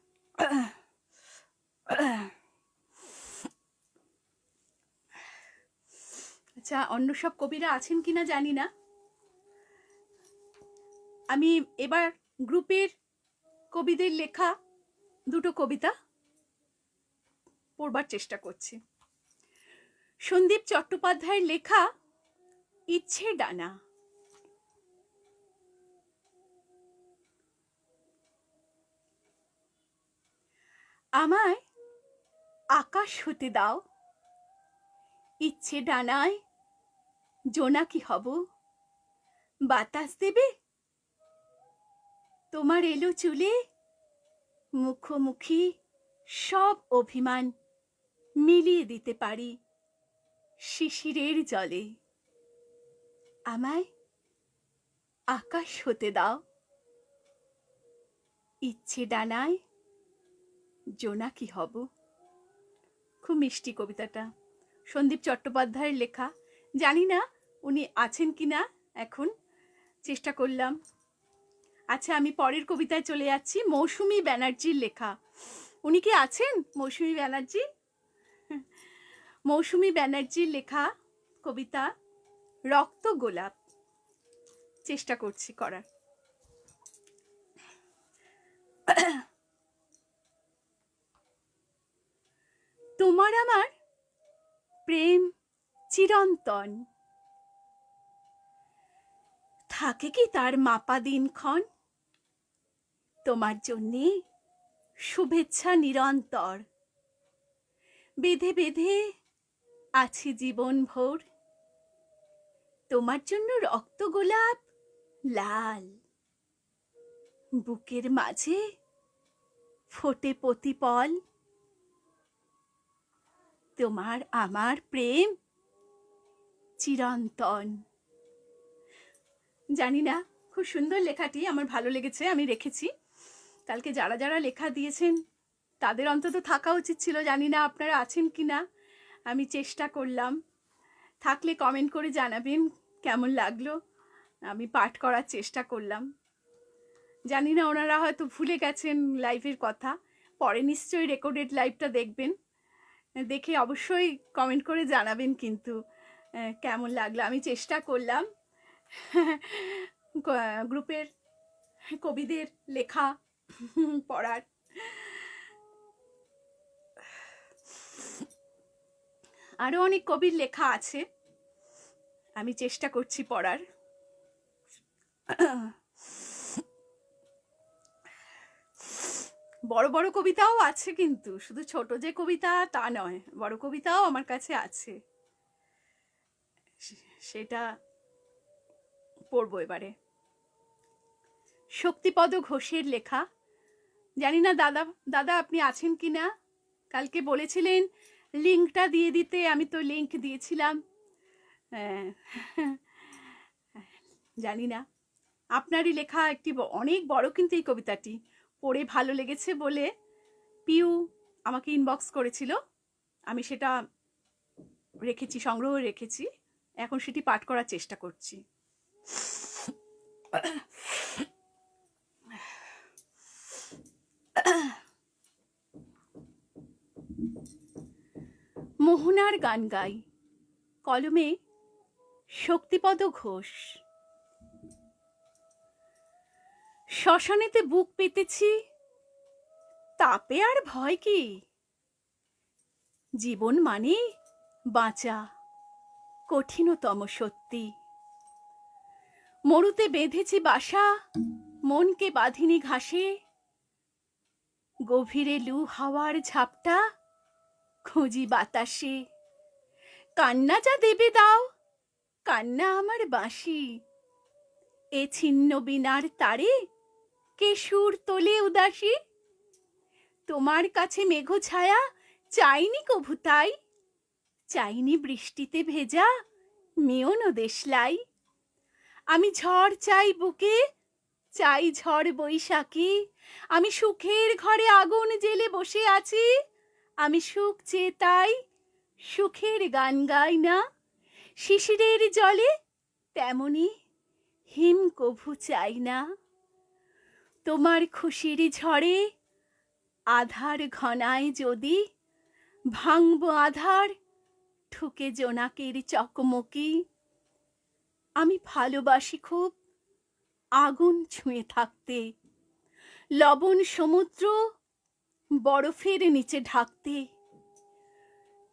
আচ্ছা অন্য সব কবিরা আছেন কিনা জানি না। আমি এবার গ্রুপের কবিদের লেখা দুটো কবিতা পড়বার চেষ্টা করছি। সন্দীপ চট্টোপাধ্যায়ের লেখা ইচ্ছে ডানা। আমায় আকাশ হতে দাও, ইচ্ছে ডানায় জোনাকি হব। বাতাস দেবে তোমার এলো চুলে, মুখোমুখি সব অভিমান মিলিয়ে দিতে পারি শিশিরের জলে। আমায় আকাশ হতে দাও, ইচ্ছে ডানায় জোনাকি হব। খুব মিষ্টি কবিতাটা, সন্দীপ চট্টোপাধ্যায়ের লেখা। জানি না উনি আছেন কিনা এখন, চেষ্টা করলাম। আচ্ছা, আমি পরের কবিতায় চলে যাচ্ছি। মৌসুমী ব্যানার্জির লেখা। উনি কি আছেন মৌসুমী ব্যানার্জি? মৌসুমী ব্যানার্জির লেখা কবিতা রক্ত গোলাপ, চেষ্টা করছি করার। তোমার আমার প্রেম চিরন্তন, থাকে কি তার মাপা দিনক্ষণ? তোমার জন্যে শুভেচ্ছা নিরন্তর, বেঁধে বেঁধে আছি জীবন ভোর। তোমার জন্য রক্ত গোলাপ লাল, বুকের মাঝে ফোটে প্রতিপল। তোমার আমার প্রেম চিরন্তন। জানি না, খুব সুন্দর লেখাটি, আমার ভালো লেগেছে, আমি রেখেছি। কালকে যারা যারা লেখা দিয়েছেন তাদের অন্তত থাকা উচিত ছিল, জানি না আপনারা আছেন কি না। আমি চেষ্টা করলাম, থাকলে কমেন্ট করে জানাবেন কেমন লাগলো। আমি পাঠ করার চেষ্টা করলাম। জানি না ওনারা হয়তো ভুলে গেছেন লাইভের কথা, পরে নিশ্চয়ই রেকর্ডেড লাইভটা দেখবেন, দেখে অবশ্যই কমেন্ট করে জানাবেন কিন্তু কেমন লাগলো। আমি চেষ্টা করলাম গ্রুপের কবিদের লেখা পড়ার। আরও অনেক কবির লেখা আছে, আমি চেষ্টা করছি পড়ার। বড় বড় কবিতাও আছে কিন্তু, শুধু ছোট যে কবিতা তা নয়, বড় কবিতাও আমার কাছে আছে, সেটা পড়বো এবারে। শক্তিপদ ঘোষের লেখা। জানি না দাদা আপনি আছেন কি না, কালকে বলেছিলেন লিঙ্কটা দিয়ে দিতে, আমি তো লিঙ্ক দিয়েছিলাম। জানি না, আপনারই লেখা একটি অনেক বড় কিন্তু এই কবিতাটি, পড়ে ভালো লেগেছে বলে পিউ আমাকে ইনবক্স করেছিল, আমি সেটা রেখেছি, সংগ্রহ রেখেছি, এখন সেটি পাঠ করার চেষ্টা করছি। মোহনার গান গাই, কলমে শক্তিপদ ঘোষ। শ্মশানেতে বুক পেতেছি, তাপে আর ভয় কি? জীবন মানে বাঁচা কঠিনতম সত্যি। মরুতে বেঁধেছি বাসা, মনকে বাঁধিনি ঘাসে। গভীরে লু হাওয়ার ঝাপটা খুঁজি বাতাসে। কান্না যা দেবে দাও, কান্না আমার বাঁশি। এ ছিন্ন বিনার তারে কে সুর তোলে উদাসী। তোমার কাছে মেঘ ছায়া চাইনি কভু তাই, চাইনি বৃষ্টিতে ভেজা মেয়ন দেশলাই। আমি ঝড় চাই বুকে, চাই ঝড় বৈশাখী। আমি সুখের ঘরে আগুন জেলে বসে আছি, আমি সুখ চেয়ে তাই সুখের গান গাই না। শিশিরের জলে তেমনি হিম কভু চাই না। তোমার খুশির ঝড়ে আধার ঘনায় যদি, ভাঙব আধার ঠুকে জোনাকের চকমকি। আমি ভালোবাসি খুব আগুন ছুঁয়ে থাকতে, লবণ সমুদ্র বরফের নিচে ঢাকতে।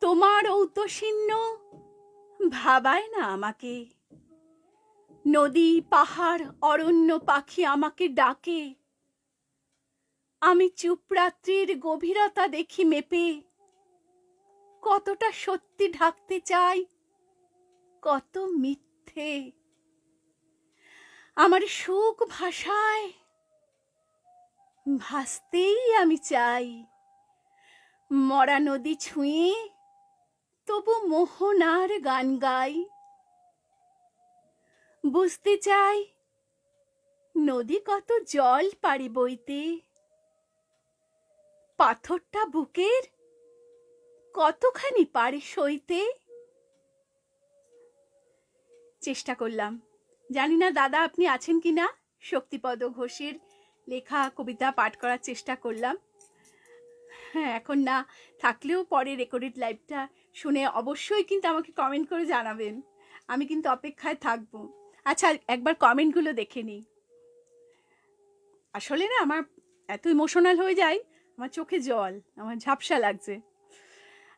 তোমার ঔতশীন্য ভাবায় না আমাকে, নদী পাহাড় অরণ্য পাখি আমাকে ডাকে। আমি চুপ রাত্রির গভীরতা দেখি মেপে, কতটা সত্যি ঢাকতে চাই কত মিথ্যে। আমার সুখ ভাষায় ভাসতেই আমি চাই, মরা নদী ছুঁয়ে তবু মোহনার গান গাই। বুঝতে চাই নদী কত জল পারি বইতে, পাথরটা বুকের কতখানি পারে সইতে। চেষ্টা করলাম, জানি না দাদা আপনি আছেন কি না। শক্তিপদ ঘোষের লেখা কবিতা পাঠ করার চেষ্টা করলাম। হ্যাঁ, এখন না থাকলেও পরে রেকর্ডেড লাইভটা শুনে অবশ্যই কিন্তু আমাকে কমেন্ট করে জানাবেন, আমি কিন্তু অপেক্ষায় থাকবো। আচ্ছা, একবার কমেন্টগুলো দেখে নিই। আসলে না আমার এত ইমোশনাল হয়ে যায়, আমার চোখে জল, আমার ঝাপসা লাগছে।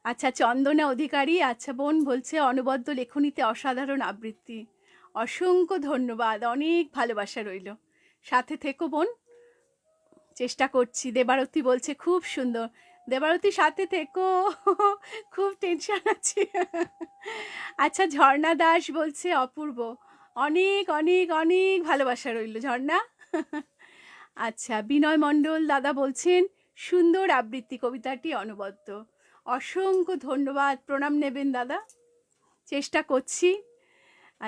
আচ্ছা, চন্দনা অধিকারী, আচ্ছা বোন বলছে অনবদ্য লেখনীতে অসাধারণ আবৃত্তি। অসংখ্য ধন্যবাদ, অনেক ভালোবাসা রইল। সাথে থেকো বোন, চেষ্টা করছি। দেবারতী বলছে খুব সুন্দর। দেবারতী সাথে থেকো, খুব টেনশন আছে। আচ্ছা, ঝর্ণা দাস বলছে অপূর্ব। অনেক অনেক অনেক ভালোবাসা রইল ঝর্ণা। আচ্ছা, বিনয় মণ্ডল দাদা বলছেন সুন্দর আবৃত্তি, কবিতাটি অনবদ্য। অসংখ্য ধন্যবাদ, প্রণাম নেবেন দাদা, চেষ্টা করছি।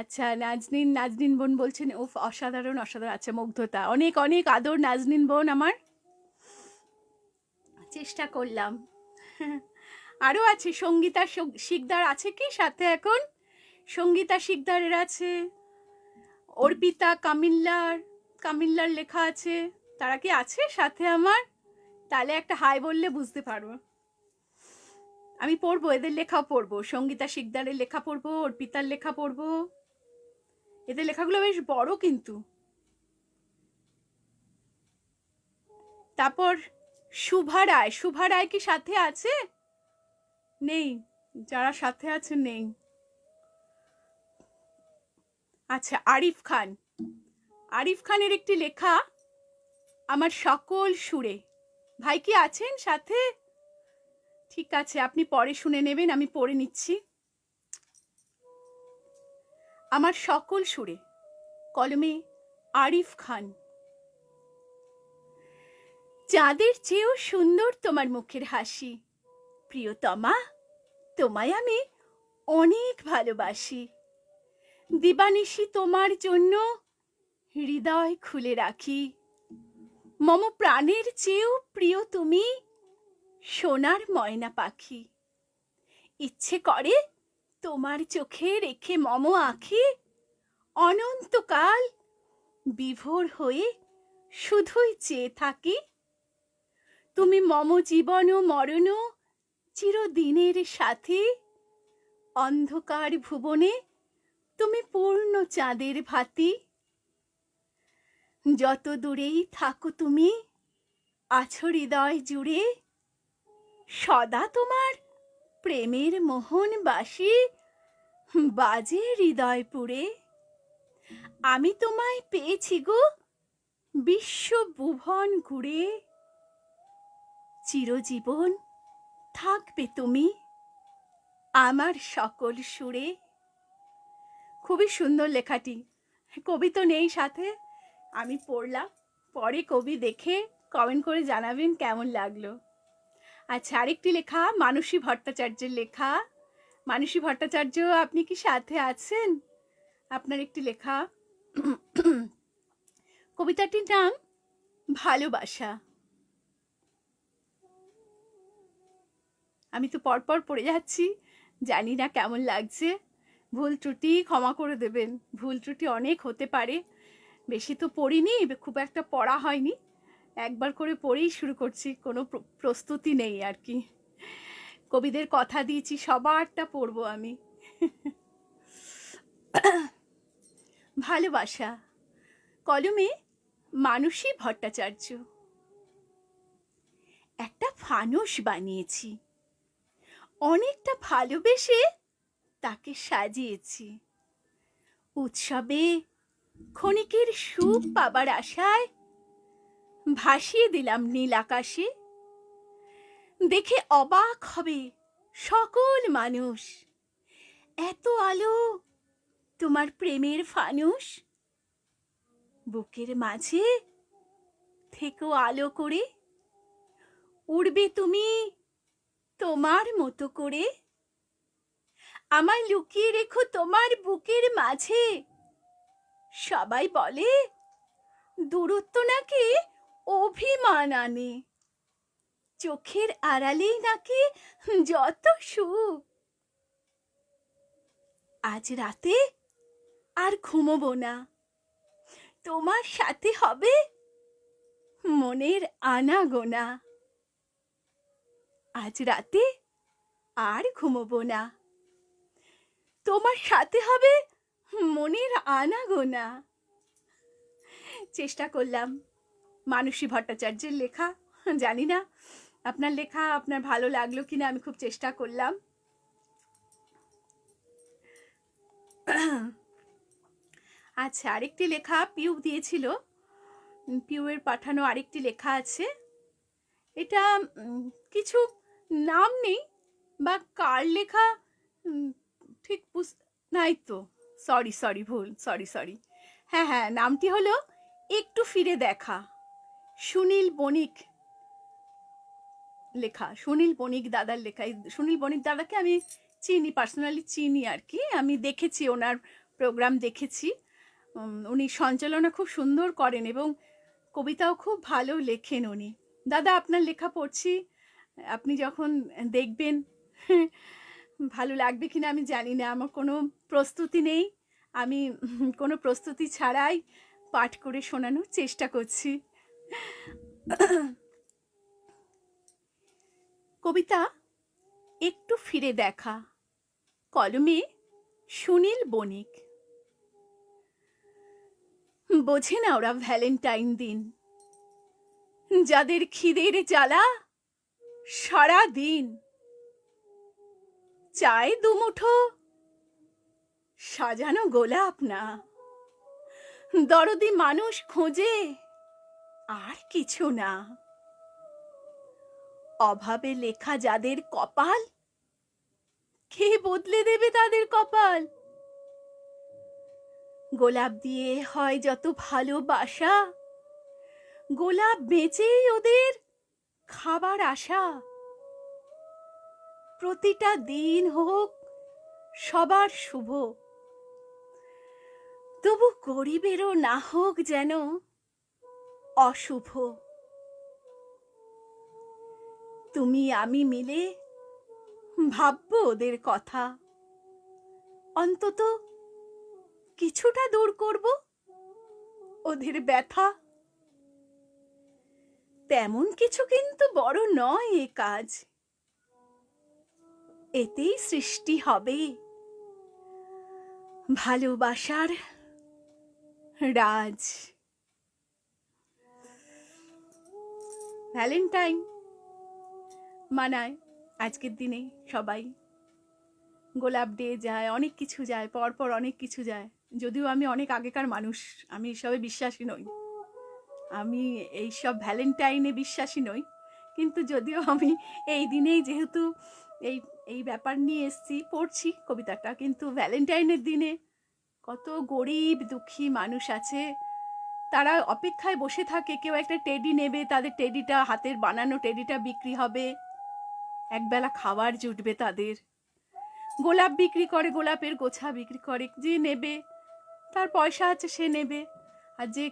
আচ্ছা, নাজনীন নাজনীন বোন বলছেন উফ অসাধারণ অসাধারণ। আচ্ছা, মুগ্ধতা, অনেক অনেক আদর নাজনীন বোন আমার, চেষ্টা করলাম। আরও আছে সঙ্গীতা শিকদার আছে কি সাথে এখন? সঙ্গীতা শিকদারের আছে, অর্পিতা কামিল্লার লেখা আছে। তারা কি আছে সাথে আমার? তাহলে একটা হাই বললে বুঝতে পারবো। আমি পড়বো, এদের লেখাও পড়বো, সঙ্গীতা শিকদারের লেখা পড়বো, অর্পিতার লেখা পড়বো। এদের লেখাগুলো বেশ বড় কিন্তু। তারপর শুভা রায় কি সাথে আছে? নেই, যারা সাথে আছে নেই। আচ্ছা, আরিফ খানের একটি লেখা আমার সকল সুরে। ভাই কি আছেন সাথে? ঠিক আছে, আপনি পরে শুনে নেবেন, আমি পড়ে নিচ্ছি। আমার সকল সুরে, কলমে আরিফ খান। চাঁদের চেয়েও সুন্দর তোমার মুখের হাসি, প্রিয়তমা তোমায় আমি অনেক ভালোবাসি। দিবানিশি তোমার জন্য হৃদয় খুলে রাখি। মম প্রাণের চেয়েও প্রিয় তুমি, সোনার ময়না পাখি। ইচ্ছে করে তোমার চোখে রেখে মম আঁখি, অনন্তকাল বিভোর হয়ে শুধুই চেয়ে থাকি। তুমি মম জীবন ও মরণ চিরদিনের সাথী। অন্ধকার ভুবনে তুমি পূর্ণ চাঁদের ভাতি। যত দূরেই থাকো তুমি আছো হৃদয় জুড়ে, সদা তোমার প্রেমের মোহন বাসি বাজে হৃদয় পুরে। আমি তোমায় পেয়েছি গো বিশ্ব ভুবন ঘুরে, চিরজীবন থাকবে তুমি আমার সকল সুরে। খুবই সুন্দর লেখাটি। কবি তো নেই সাথে, আমি পড়লাম, পরে কবি দেখে কমেন্ট করে জানাবেন কেমন লাগলো। আচ্ছা, আরেকটি লেখা মানসী ভট্টাচার্যের লেখা। মানসী ভট্টাচার্য, আপনি কি সাথে আছেন? আপনার একটি লেখা, কবিতাটির নাম ভালোবাসা। আমি তো পরপর পড়ে যাচ্ছি, জানি না কেমন লাগছে। ভুল ত্রুটি ক্ষমা করে দেবেন, ভুল ত্রুটি অনেক হতে পারে। বেশি তো পড়িনি, খুব একটা পড়া হয়নি, একবার করে পড়েই শুরু করছি, কোনো প্রস্তুতি নেই আর কি। কবিদের কথা দিয়েছি সবারটা পড়বো আমি। ভালোবাসা, কলমে মানসী ভট্টাচার্য। একটা ফানুস বানিয়েছি, অনেকটা ভালোবেসে তাকে সাজিয়েছি। উৎসবে ক্ষণিকের সুখ পাবার আশায় ভাসিয়ে দিলাম নীল আকাশে। দেখে অবাক হবে সকল মানুষ, এত আলো তোমার প্রেমের ফানুস। বুকের মাঝে থেকো আলো করে, উড়বে তুমি তোমার মতো করে। আমায় লুকিয়ে রেখো তোমার বুকের মাঝে। সবাই বলে দূরত্ব নাকি অভিমান আনে, চোখের আড়ালেই নাকি যত সুখ। আজ রাতে আর ঘুমোবো না, তোমার সাথে হবে মনের আনাগোনা। আজ রাতে আর ঘুমোবো না, তোমার সাথে হবে মনের আনাগোনা। চেষ্টা করলাম। মানসী ভট্টাচার্যের লেখা, জানি না আপনার লেখা আপনার ভালো লাগলো কিনা আমি খুব চেষ্টা করলাম। আচ্ছা, আরেকটি লেখা পিউ দিয়েছিল, পিউয়ের পাঠানো আরেকটি লেখা আছে। এটা কিছু নাম নেই বা কার লেখা ঠিক নাই তো, সরি ভুল, সরি। হ্যাঁ, নামটি হলো একটু ফিরে দেখা, সুনীল বণিক লেখা, সুনীল বণিক দাদার লেখা। সুনীল বণিক দাদাকে আমি চিনি, পার্সোনালি চিনি আর কি, আমি দেখেছি ওনার প্রোগ্রাম দেখেছি। উনি সঞ্চালনা খুব সুন্দর করেন এবং কবিতাও খুব ভালো লেখেন উনি। দাদা, আপনার লেখা পড়ছি, আপনি যখন দেখবেন ভালো লাগবে কিনা আমি জানি না, আমার কোনো প্রস্তুতি নেই, আমি কোনো প্রস্তুতি ছাড়াই পাঠ করে শোনানোর চেষ্টা করছি। কবিতা একটু ফিরে দেখা, কলমে সুনীল বণিক। বোঝে না ওরা ভ্যালেন্টাইন দিন, যাদের খিদের জ্বালা সারা দিন, চায় দুমুঠো সাজানো গোলাপ না, দরদি মানুষ খোঁজে আর কিছু না। অভাবে লেখা যাদের কপাল, কে বদলে দেবে তাদের কপাল? গোলাপ দিয়ে হয় যত ভালোবাসা, গোলাপ বেচেই ওদের খাবার আশা। প্রতিটা দিন হোক সবার শুভ, তবু গরিবেরও না হোক যেন অশুভ। তুমি আমি মিলে ভাববো ওদের কথা, অন্তত কিছুটা দূর করব ওদের ব্যথা। তেমন কিছু কিন্তু বড় নয় এ কাজ, এতেই সৃষ্টি হবে ভালোবাসার রাজ। ভ্যালেন্টাইন মানায় আজকের দিনে সবাই, গোলাপ ডে যায়, অনেক কিছু যায়, পরপর অনেক কিছু যায়। যদিও আমি অনেক আগেকার মানুষ, আমি এসবে বিশ্বাসী নই, আমি এইসব ভ্যালেন্টাইনে বিশ্বাসী নই, কিন্তু যদিও আমি এই দিনেই যেহেতু এই এই ব্যাপার নিয়ে এসছি, পড়ছি কবিতাটা, কিন্তু ভ্যালেন্টাইনের দিনে কত গরিব দুঃখী মানুষ আছে, তারা অপেক্ষায় বসে থাকে কেউ একটা টেডি নেবে, তাদের টেডিটা, হাতের বানানো টেডিটা বিক্রি হবে, একবেলা খাবার জুটবে তাদের। গোলাপ বিক্রি করে, গোলাপের গোছা বিক্রি করে, যে নেবে তার পয়সা আছে সে নেবে, আর যে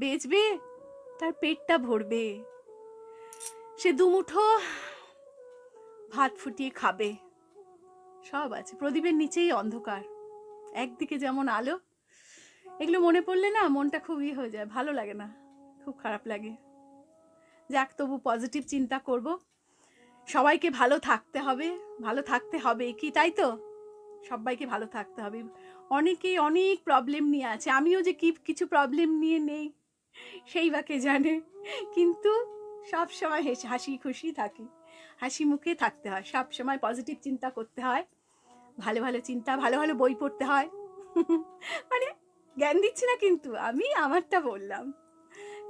বেচবে তার পেটটা ভরবে, সে দুমুঠো ভাত ফুটিয়ে খাবে, সব আছে। প্রদীপের নিচেই অন্ধকার, একদিকে যেমন আলো। এগুলো মনে পড়লে না মনটা খুব হয়ে যায়, ভালো লাগে না, খুব খারাপ লাগে। যাক, তবু পজিটিভ চিন্তা করব, সবাইকে ভালো থাকতে হবে কি, তাই তো? সবাইকে ভালো থাকতে হবে। অনেকেই অনেক প্রবলেম নিয়ে আছে, আমিও যে কিছু প্রবলেম নিয়ে নেই সেই বাকে জানে, কিন্তু সব সময় হাসি খুশি থাকি, হাসি মুখে থাকতে হয়, সব সময় পজিটিভ চিন্তা করতে হয়, ভালো ভালো চিন্তা, ভালো ভালো বই পড়তে হয়। মানে জ্ঞান দিচ্ছি না, কিন্তু আমি আমারটা বললাম।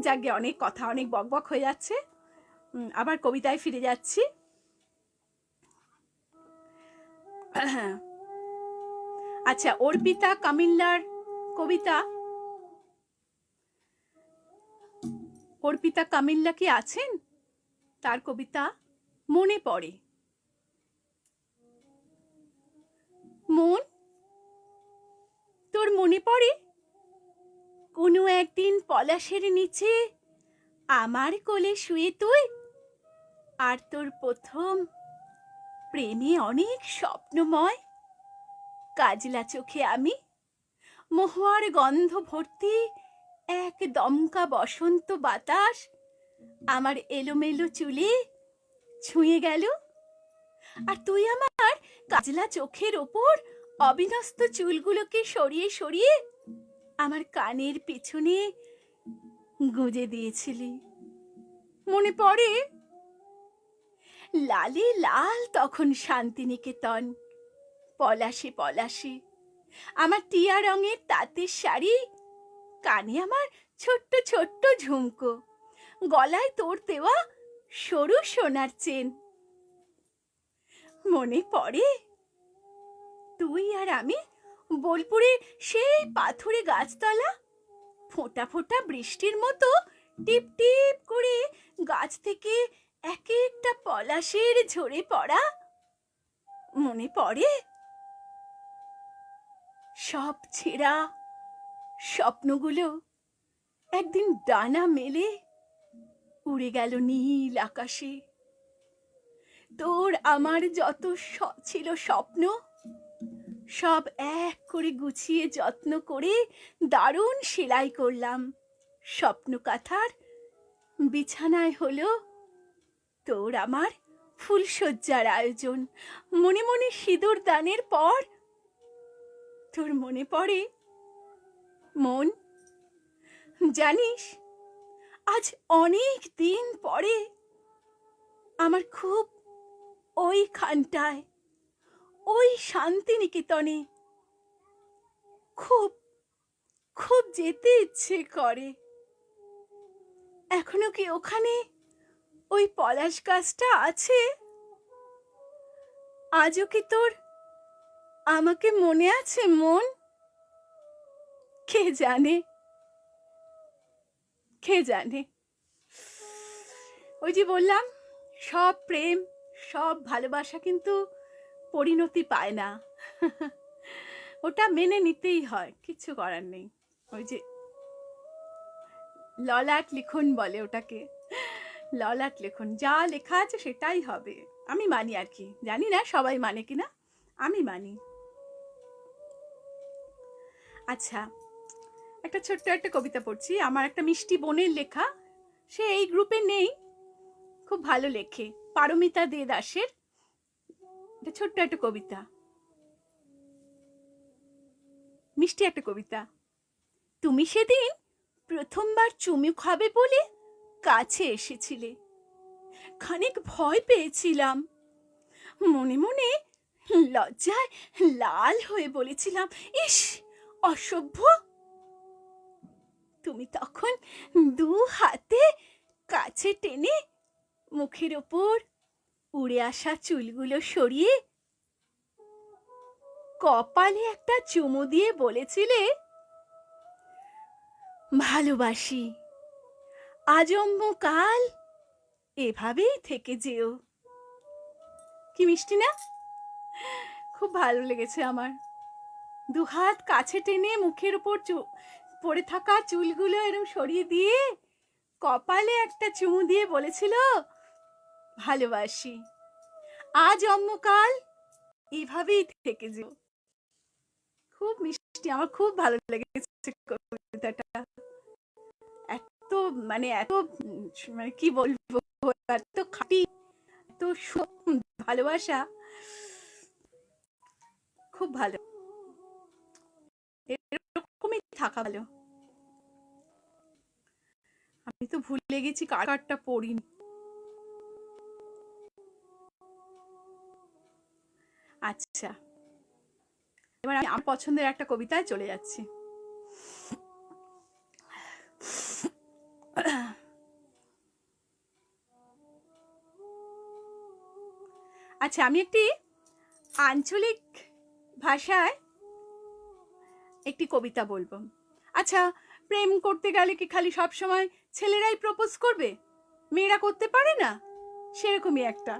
যাকে অনেক কথা, অনেক বকবক হয়ে যাচ্ছে, আবার কবিতায় ফিরে যাচ্ছি। আচ্ছা, অর্পিতা কামিল্লার কবিতা। অর্পিতা কামিল্লা কি আছেন? তার কবিতা মনে পড়ে। মন, তোর মনে পড়ে কোনো একদিন পলাশের নিচে আমার কোলে শুয়ে তুই, আর তোর প্রথম প্রেমে অনেক স্বপ্নময় কাজলা চোখে আমি, মহুয়ার গন্ধ ভর্তি এক দমকা বসন্ত বাতাস আমার এলোমেলো চুলে ছুঁয়ে গেল, আর তুই আমার কাজলা চোখের ওপর অবিন্যস্ত চুলগুলোকে সরিয়ে সরিয়ে আমার কানের পেছনে গুঁজে দিয়েছিলি। মনে পড়ে লালে লাল তখন শান্তিনিকেতন, পলাশে পলাশে আমার টিয়া রঙের তাঁতের শাড়ি, কানে আমার ছোট্ট ছোট্ট ঝুমকো, গলায় তোর দেওয়া সরু সোনার চেন। মনে পড়ে তুই আর আমি বোলপুরে সেই পাথুরে গাছতলা, ফোঁটা ফোঁটা বৃষ্টির মতো টিপ টিপ করে গাছ থেকে এক একটা পলাশের ঝরে পড়া। মনে পড়ে সব ছেঁড়া স্বপ্নগুলো একদিন ডানা মেলে উড়ে গেল নীল আকাশে। তোর আমার যত ছিল স্বপ্ন, সব এক করে গুছিয়ে যত্ন করে দারুণ সেলাই করলাম। স্বপ্ন কাঁথার বিছানায় হলো তোর আমার ফুলশয্যার আয়োজন। মনে মনে সিঁদুর দানের পর তোর মনে পড়ে মন, জানিস আজ অনেক দিন পরে আমার খুব ওইখানটায়, ওই শান্তিনিকেতনে খুব খুব যেতে ইচ্ছে করে। এখনো কি ওখানে ওই পলাশ গাছটা আছে? আজও কি তোর আমাকে মনে আছে মন? কে জানে, কে জানে। ওই যে বললাম, সব প্রেম সব ভালোবাসা কিন্তু পরিণতি পায় না। ওটা মেনে নিতেই হয়, কিচ্ছু করার নেই। ওই যে ললাট লিখন বলে ওটাকে, ললাট লিখন, যা লেখা আছে সেটাই হবে। আমি মানি আর কি, জানি না সবাই মানে কিনা, আমি মানি। আচ্ছা, একটা ছোট্ট একটা কবিতা পড়ছি, আমার একটা মিষ্টি বোনের লেখা। সে এই গ্রুপে নেই, খুব ভালো লেখে, পারমিতা দে দাসের এটা ছোট্ট একটা কবিতা, মিষ্টি একটা কবিতা। তুমি সেদিন প্রথমবার চুমু খাবে বলে কাছে এসেছিলে, খানিক ভয় পেয়েছিলাম, মনে মনে লজ্জায় লাল হয়ে বলেছিলাম, ইস অসভ্য। তুমি তখন দু হাতে কাছে টেনে মুখের ওপর উড়ে আসা চুলগুলো সরিয়ে কপালে একটা চুমু দিয়ে বলেছিলে, ভালোবাসি, আজন্ম কাল এভাবেই থেকে যেও। কি মিষ্টি না? খুব ভালো লেগেছে আমার। দুহাত কাছে টেনে মুখের উপর পড়ে থাকা চুলগুলো এরকম সরিয়ে দিয়ে কপালে একটা চুমু দিয়ে বলেছিল, ভালোবাসি, আজ অম্মকাল এভাবেই থেকে যেও। খুব মিষ্টি, আমার খুব ভালো লেগেছে কবিতাটা। এত মানে এত মানে কি বলবো, এত খাঁটি, এত ভালোবাসা, খুব ভালো, এরকমই থাকা ভালো। আমি তো ভুলে গেছি কার কারটা পড়িনি। আচ্ছা, এবার আমি আমার পছন্দের একটা কবিতায় চলে যাচ্ছি। আচ্ছা, আমি একটি আঞ্চলিক ভাষায় একটি কবিতা বলবো। আচ্ছা, প্রেম করতে গেলে কি খালি সব সময় ছেলেরাই প্রপোজ করবে, মেয়েরা করতে পারে না? সেরকমই একটা,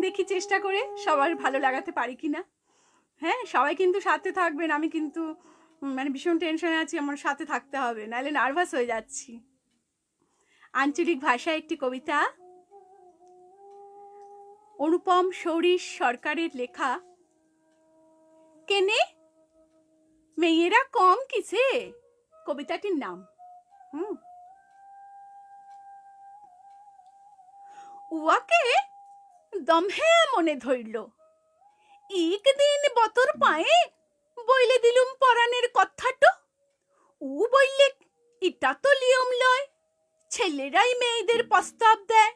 দেখি চেষ্টা করে সবার ভালো লাগাতে পারি কিনা। হ্যাঁ, সবাই কিন্তু সাথে থাকবেন, আমি কিন্তু মানে ভীষণ টেনশনে আছি, আমার সাথে থাকতে হবে, নাহলে নার্ভাস হয়ে যাচ্ছি। আঞ্চলিক ভাষায় একটি কবিতা, অনুপম সৌরিশ সরকারের লেখা। কেনে মেয়েরা কম কিসে, কবিতাটির নাম। উয়াকে দমহে মনে ধরল, একদিন বতর পায়ে বইলে দিলুম পরাণের কথাটো। উ বললে ইটা তো লিয়ম লয়, ছেলেরাই মেয়েদের প্রস্তাব দেয়।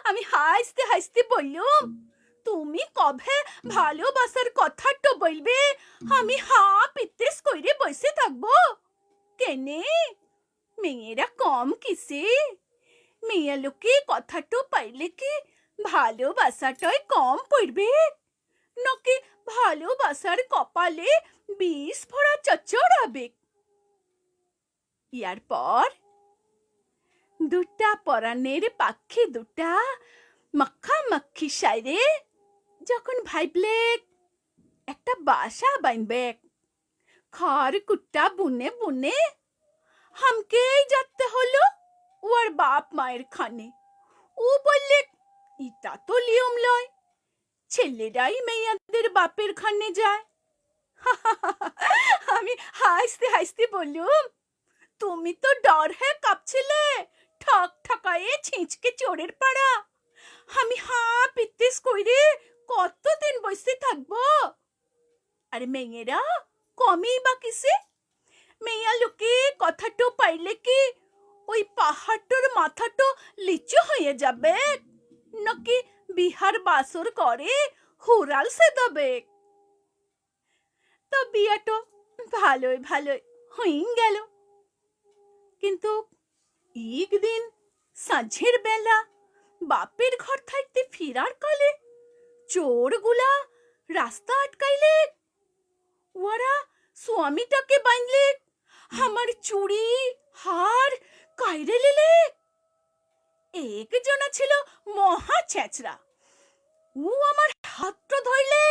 আমি হাসতে হাসতে বললুম, তুমি কবে ভালোবাসার কথাটা বলবে আমি হা পিত্তেস কইরে বসে থাকবো? কেনে মেয়েরা কম কিসে? মেয়ে লোকে কথাটা পাইলে কি ভালোবাসাটাই কম পড়বে? নাকি ভালোবাসার কপালে বিষ ভরা চচ্চড়াবে? ইয়ার পর দুটা পরাণের পাখি দুটা মাখামাখি সাইরে যখন ভাইবলে একটা বাসা বানবে, খড় কুট্টা বুনে বুনে হামকেই যেতে হলো ওর বাপ মায়ের খানে। ও বললে, ইটা তো নিয়ম লয়, ছেলেরাই মেয়েদের বাপের খানে যায়। আমি হাসতে হাসতে বললুম, তুমি তো ডর হয়ে কাঁপছিলে, ঠক ঠকায়ে ছিঁচকে চোরের পাড়া। আমি হা পিত্তিস কইরে কতদিন বসে থাকবো? আরে মেয়েরা কমই বা কিসে? মেয়া লোকে কথাটো পাইলে কি ওই পাহাড়টার মাথাটো লিচু হয়ে যাবে, নাকি বিহার বাসর করে হুরাল সে দেবে? তো বিয়াটো ভালোই ভালোই হইন গেল। কিন্তু একদিন সাঁঝের বেলা বাপের ঘর থাকতে ফিরার কালে চোরগুলা রাস্তা আটকাইলে। ওরা স্বামীটাকে বাঁধলে, আমার চুড়ি হার কাইরে লিলে। একজনা ছিল মহা ছেঁচড়া, ও আমার হাতটা ধরলে।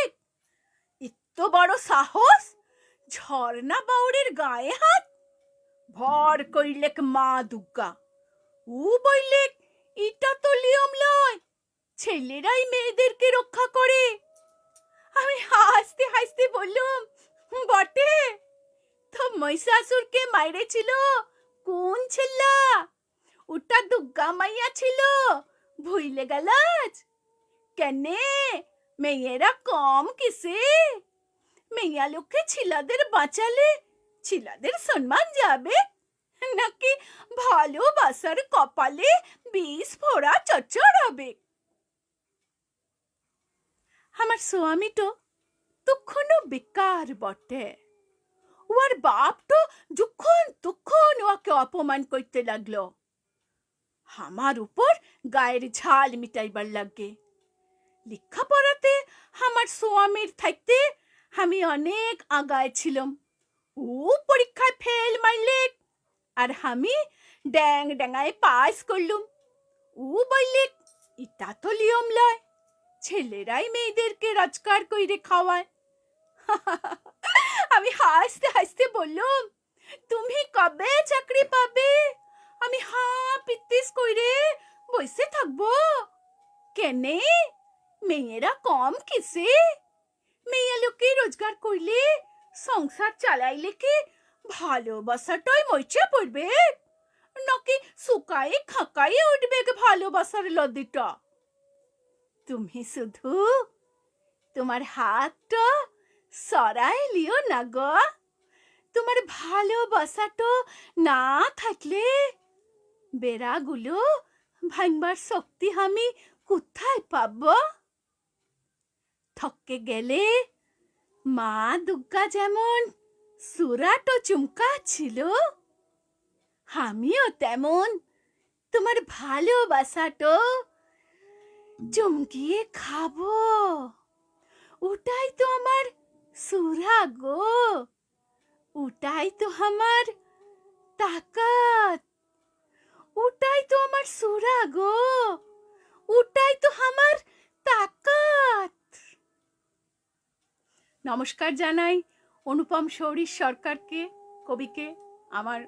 এত বড় সাহস, ঝর্ণা বাউরের গায়ে হাত! ভর কইলেক মা দুর্গা। ও বললে, এটা তো নিয়ম লয়, ছেলেরাই মেয়েদেরকে রক্ষা করে। আমি হাসতে হাসতে বললুম, বটে তো মহিষাসুরকে মাইরেছিল কোন ছেলা? ওটা দুর্গা মাইয়া ছিল, ভুইলে গেলাজ? কেনে মেয়েরা কম কিসে? মেয়া লোকে ছিলাদের বাঁচালে ছিলাদের সম্মান যাবে, নাকি ভালোবাসার কপালে বিষ ভরা চচ্চড়াবে? আমার স্বামীটো তখনও বেকার বটে। ওর বাপ তো যখন তখন ওকে অপমান করতে লাগলো। আমার উপর গায়ের ঝাল মিটাইবার লাগে। লেখাপড়াতে আমার স্বামীর থাকতে আমি অনেক আগায় ছিলাম। ও পরীক্ষায় ফেল মারলে, আর আমি ড্যাং ড্যাঙায় পাস করলুম। ও বললে, এটা তো নিয়ম লয়, ছেলেরাই মেয়েদেরকে রোজগার কইরে খাওয়ায়। আমি হাসতে হাসতে বললুম, তুমি কবে চাকরি পাবে? আমি হা পিত্তিস কইরে বসে থাকবো? কেনে মেয়েরা কম কিসে? মেয়ে লোকে রোজগার করলে সংসার চালাইলে কি ভালোবাসাটাই মরচে পড়বে, নাকি শুকায়ে খাকায়ে উঠবে ভালোবাসার লদিটা? তুমি শুধু তোমার হাতটা সরাই লিও না গো। তোমার ভালোবাসাটা না থাকলে বেড়াগুলো ভাঙবার শক্তি আমি কোথায় পাব? ঠকে গেলে মা দুর্গা যেমন সুরাটো চুমকা ছিল, আমিও তেমন তোমার ভালোবাসাটো চুমকিয়ে খাবো। ওটাই তো আমার সুরা গো, ওটাই তো আমার তাকাত, ওটাই তো আমার সুরা গো, ওটাই তো আমার তাকাত। নমস্কার জানাই অনুপম শৌরী সরকারকে, কবিকে আমার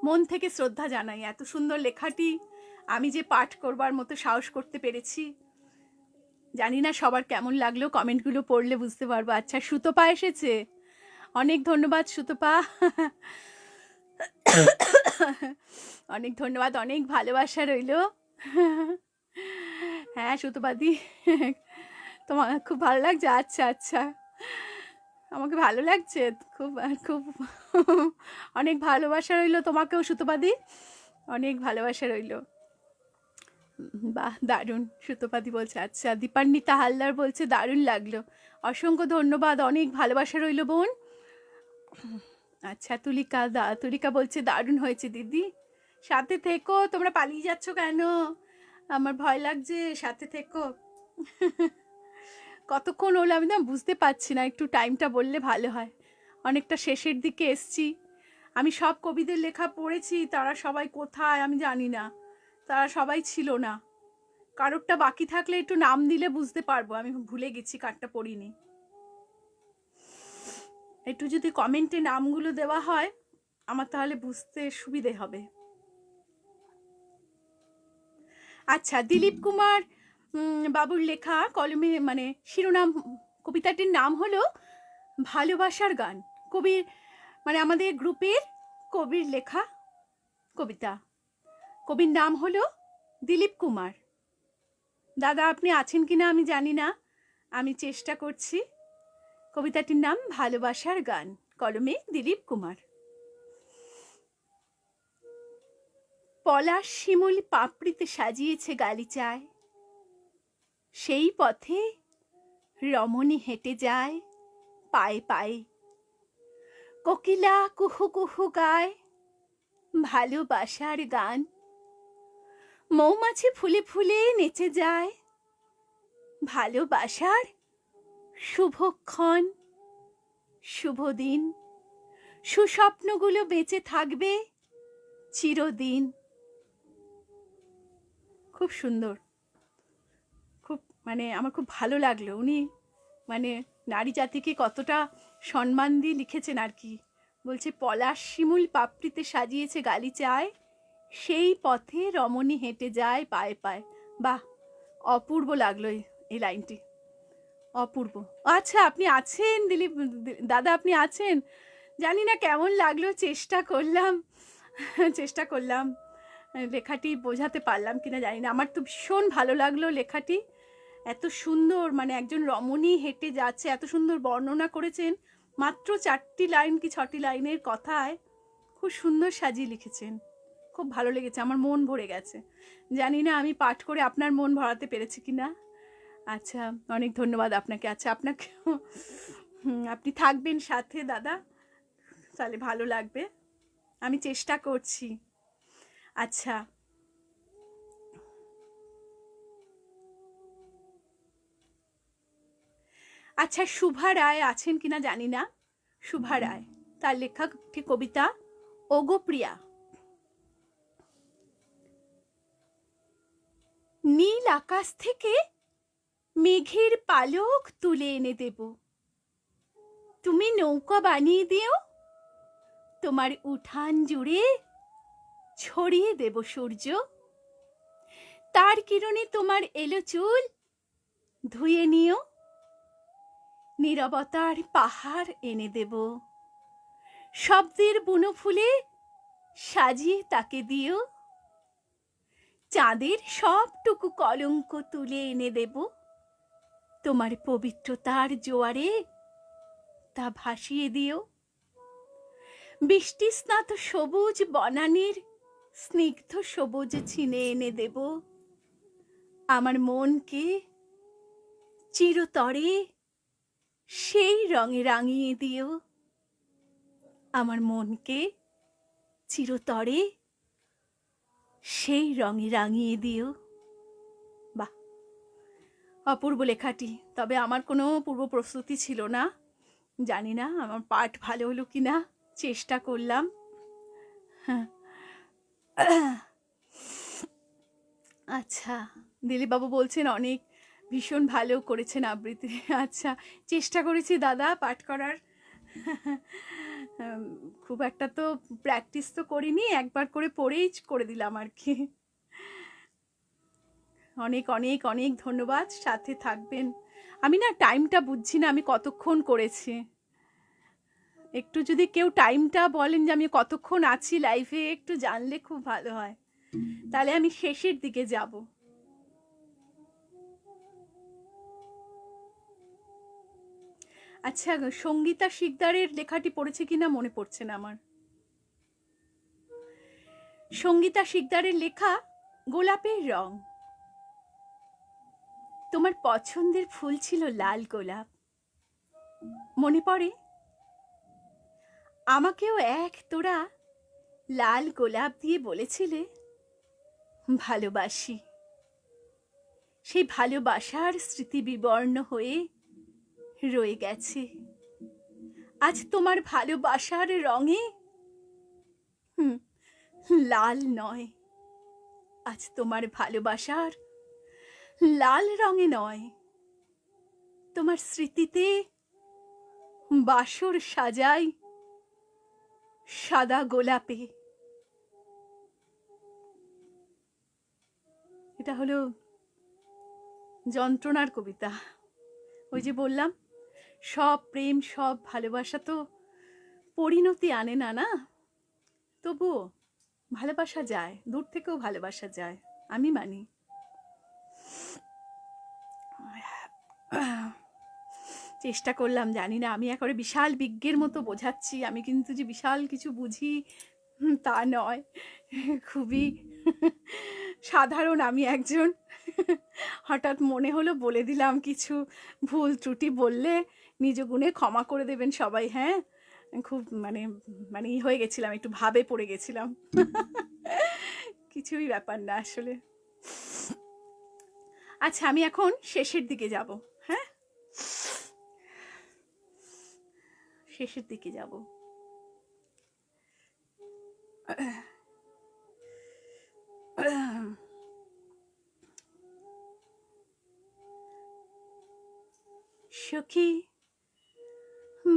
মন থেকে শ্রদ্ধা জানাই। এত সুন্দর লেখাটি আমি যে পাঠ করবার মতো সাহস করতে পেরেছি, জানি না সবার কেমন লাগলো, কমেন্টগুলো পড়লে বুঝতে পারবো। আচ্ছা, সুতপা এসেছে, অনেক ধন্যবাদ সুতপা। অনেক ধন্যবাদ, অনেক ভালোবাসা রইল। হ্যাঁ সুতপাদি, তোমার খুব ভালো লাগছে? আচ্ছা আচ্ছা, আমাকে ভালো লাগছে খুব খুব অনেক ভালোবাসা রইলো তোমাকেও সুতোপাদি, অনেক ভালোবাসা রইলো। বাহ দারুণ, সুতোপাদি বলছে আচ্ছা। দীপান্বিতা হালদার বলছে দারুণ লাগলো, অসংখ্য ধন্যবাদ, অনেক ভালোবাসা রইলো বোন। আচ্ছা তুলিকা বলছে দারুণ হয়েছে দিদি, সাথে থেকো। তোমরা পালিয়ে যাচ্ছ কেন? আমার ভয় লাগছে, সাথে থেকো। কতক্ষণ হলো আমি না বুঝতে পারছি না, একটু টাইমটা বললে ভালো হয়। অনেকটা শেষের দিকে এসছি। আমি সব কবিদের লেখা পড়েছি, তারা সবাই কোথায় আমি জানি না, তারা সবাই ছিল না। কারোরটা বাকি থাকলে একটু নাম দিলে বুঝতে পারবো, আমি ভুলে গেছি কারটা পড়িনি। একটু যদি কমেন্টে নামগুলো দেওয়া হয় আমার তাহলে বুঝতে সুবিধে হবে। আচ্ছা, দিলীপ কুমার বাবুর লেখা কলমে মানে শিরোনাম কবিতাটির নাম হলো ভালোবাসার গান। কবির মানে আমাদের গ্রুপের কবির লেখা কবিতা। কবির নাম হলো দিলীপ কুমার। দাদা আপনি আছেন কিনা আমি জানি না, আমি চেষ্টা করছি। কবিতাটির নাম ভালোবাসার গান, কলমে দিলীপ কুমার। পলাশ শিমুল পাপড়িতে সাজিয়েছে গালিচায়, সেই পথে রমণী হেঁটে যায় পায়ে পায়ে। কোকিলা কুহু কুহু গায় ভালোবাসার গান, মৌমাছি ফুলে ফুলে নেচে যায় ভালোবাসার শুভক্ষণ। শুভ দিন, সুস্বপ্নগুলো বেঁচে থাকবে চিরদিন। খুব সুন্দর, খুব মানে আমার খুব ভালো লাগলো। উনি মানে নারী জাতিকে কতটা সম্মান দিয়ে লিখেছেন আর কি। বলছে পলাশ শিমুল পাপড়িতে সাজিয়েছে গালিচায়, সেই পথে রমণী হেঁটে যায় পায়ে পায়ে। বাহ, অপূর্ব লাগলো এই লাইনটি, অপূর্ব। আচ্ছা আপনি আছেন দিলীপ দাদা, আপনি আছেন, জানি না কেমন লাগলো, চেষ্টা করলাম লেখাটি বোঝাতে পারলাম কিনা জানি না। আমার তো ভীষণ ভালো লাগলো লেখাটি, এত সুন্দর, মানে একজন রমণী হেঁটে যাচ্ছে, এত সুন্দর বর্ণনা করেছেন। মাত্র 4টি লাইন কি 6টি লাইনের কথায় খুব সুন্দর সাজিয়ে লিখেছেন, খুব ভালো লেগেছে, আমার মন ভরে গেছে। জানি না আমি পাঠ করে আপনার মন ভরাতে পেরেছি কিনা। আচ্ছা অনেক ধন্যবাদ আপনাকে। আচ্ছা আপনাকে আপনি থাকবেন সাথে দাদা, তাহলে ভালো লাগবে, আমি চেষ্টা করছি। আচ্ছা আচ্ছা শুভা রায় আছেন কিনা জানি না। শুভা রায়, তার লেখা একটি কবিতা ওগো প্রিয়া। নীল আকাশ থেকে মেঘের পালক তুলে এনে দেব, তুমি নৌকা বানিয়ে দিও, তোমার উঠান জুড়ে ছড়িয়ে দেব সূর্য, তার কিরণে তোমার এলো চুল ধুয়ে নিও, নীরবতার পাহাড় এনে দেব, শব্দের বুনো ফুলে সাজিয়ে তাকে দিও, চাঁদের সবটুকু কলঙ্ক তুলে এনে দেব, তোমার পবিত্রতার জোয়ারে তা ভাসিয়ে দিও, বৃষ্টি স্নাত সবুজ বনানীর স্নিগ্ধ সবুজ ছিনে এনে দেব, আমার মনকে চিরতরে সেই রঙে রাঙিয়ে দিও, আমার মনকে চিরতরে সেই রঙে রাঙিয়ে দিও। বাহ, অপূর্ব লেখাটি। তবে আমার কোনো পূর্ব প্রস্তুতি ছিল না, জানি না আমার পাঠ ভালো হলো কি না, চেষ্টা করলাম। আচ্ছা দিলীপবাবু বলছেন অনেক ভীষণ ভালো করেছেন আবৃত্তি। আচ্ছা চেষ্টা করেছি দাদা পাঠ করার, খুব একটা তো প্র্যাকটিস তো করিনি, একবার করে পড়েই করে দিলাম আর কি। অনেক অনেক অনেক ধন্যবাদ, সাথে থাকবেন। আমি না টাইমটা বুঝছি না আমি কতক্ষণ করেছি, একটু যদি কেউ টাইমটা বলেন যে আমি কতক্ষণ আছি লাইভে, একটু জানলে খুব ভালো হয়, তাহলে আমি শেষের দিকে যাব। আচ্ছা, সঙ্গীতা শিকদারের লেখাটি পড়েছে কিনা মনে পড়ছে না আমার। সঙ্গীতা শিকদারের লেখা গোলাপের রং। তোমার পছন্দের ফুল ছিল লাল গোলাপ, মনে পড়ে? আমাকেও এক তোড়া লাল গোলাপ দিয়ে বলেছিলে ভালোবাসি। সেই ভালোবাসার স্মৃতি বিবর্ণ হয়ে রয়ে গেছে। আজ তোমার ভালোবাসার রঙে লাল নয়, আজ তোমার ভালোবাসার লাল রঙে নয়, তোমার স্মৃতিতে বাসর সাজাই সাদা গোলাপে। এটা হলো যন্ত্রণার কবিতা। ওই যে বললাম, সব প্রেম সব ভালোবাসা তো পরিণতি আনে না, না? তবুও ভালোবাসা যায়, দূর থেকেও ভালোবাসা যায়, আমি মানি। চেষ্টা করলাম, জানি না আমি একেবারে বিশাল বিজ্ঞের মতো বোঝাচ্ছি, আমি কিন্তু যে বিশাল কিছু বুঝি তা নয়, খুবই সাধারণ আমি একজন। হঠাৎ মনে হলো বলে দিলাম, কিছু ভুল ত্রুটি বললে নিজ গুণে ক্ষমা করে দেবেন সবাই। হ্যাঁ, খুব মানে মানে ই হয়ে গেছিলাম, একটু ভাবে পড়ে গেছিলাম। কিছুই ব্যাপার না আসলে। আচ্ছা, আমি এখন শেষের দিকে যাব। হ্যাঁ, শেষের দিকে যাব। সখী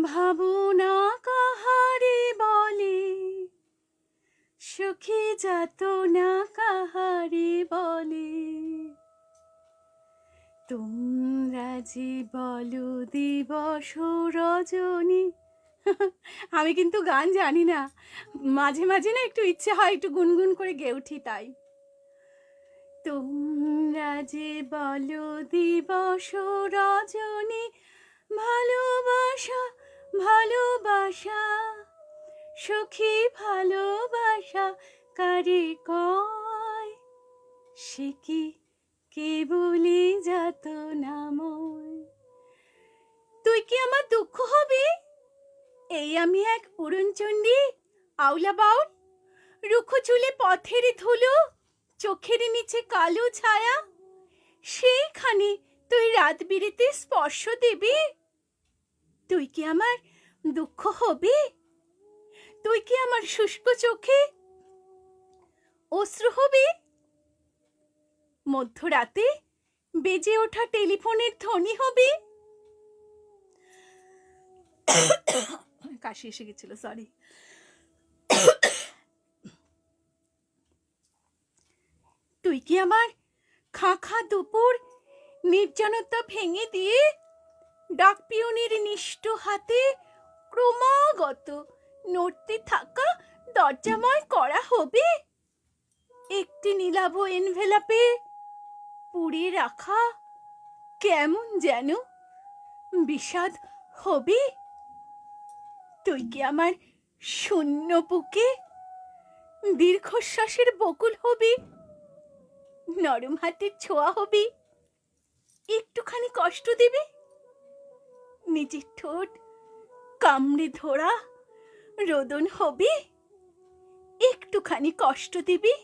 ভাবনা কাহারে বলে, সখী যাতনা কাহারে বলে, তোমরা যে বলো দিবস রজনী। আমি কিন্তু গান জানি না, মাঝে মাঝে না একটু ইচ্ছে হয় একটু গুনগুন করে গেয়ে উঠি, তাই। তোমরা যে বলো দিবস রজনী, ভালোবাসা ভালোবাসা, সখী ভালোবাসা কারে কয়, সে কি কেবলি যাতনাময়। তুই কি আমার দুঃখ হবে? এই আমি এক উড়নচণ্ডী আউলা বাউল, রুক্ষ চুলে পথের ধুলো, চোখের নিচে কালো ছায়া, সেইখানে তুই রাত বিরেতে স্পর্শ দেবে। তুই কি আমার দুঃখ হবে? তুই কি আমার শুষ্ক চোখে অশ্রু হবে? মধ্যরাতে বেজে ওঠা টেলিফোনের ধ্বনি হবে? কাশি এসে গেছিল, সরি। তুই কি আমার খাঁখা দুপুর নির্জনতা ভেঙে দিয়ে ডাক পিয়নের নিষ্ঠ হাতে ক্রমাগত নড়তে থাকা দরজাময় করা হবে? একটি নীলাভ এনভেলাপে পুড়িয়ে রাখা কেমন যেন বিষাদ হবে? তুই কি আমার শূন্য বুকে দীর্ঘশ্বাসের বকুল হবি? নরম হাতের ছোঁয়া হবি? একটুখানি কষ্ট দিবি? নিজের ঠোঁট কামড়ে ধরা রোদন হবি? একটুখানি কষ্ট দিবি?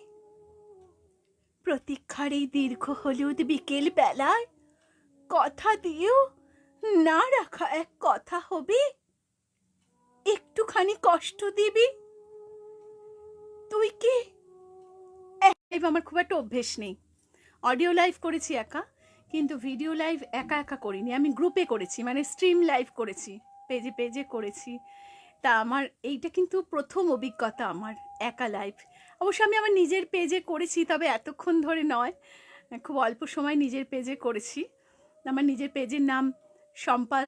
প্রতীক্ষার এই দীর্ঘ হলুদ বিকেল বেলায় কথা দিয়েও না রাখা এক কথা হবে? একটুখানি কষ্ট দিবি? তুই কি? আমার খুব একটা অভ্যেস নেই, অডিও লাইভ করেছি একা, কিন্তু ভিডিও লাইভ একা একা করিনি, আমি গ্রুপে করেছি, মানে স্ট্রিম লাইভ করেছি, পেজে পেজে করেছি। তা আমার এইটা কিন্তু প্রথম অভিজ্ঞতা আমার একা লাইভ। অবশ্য আমি আমার নিজের পেজে করেছি, তবে এতক্ষণ ধরে নয়, খুব অল্প সময় নিজের পেজে করেছি। আমার নিজের পেজের নাম শম্পা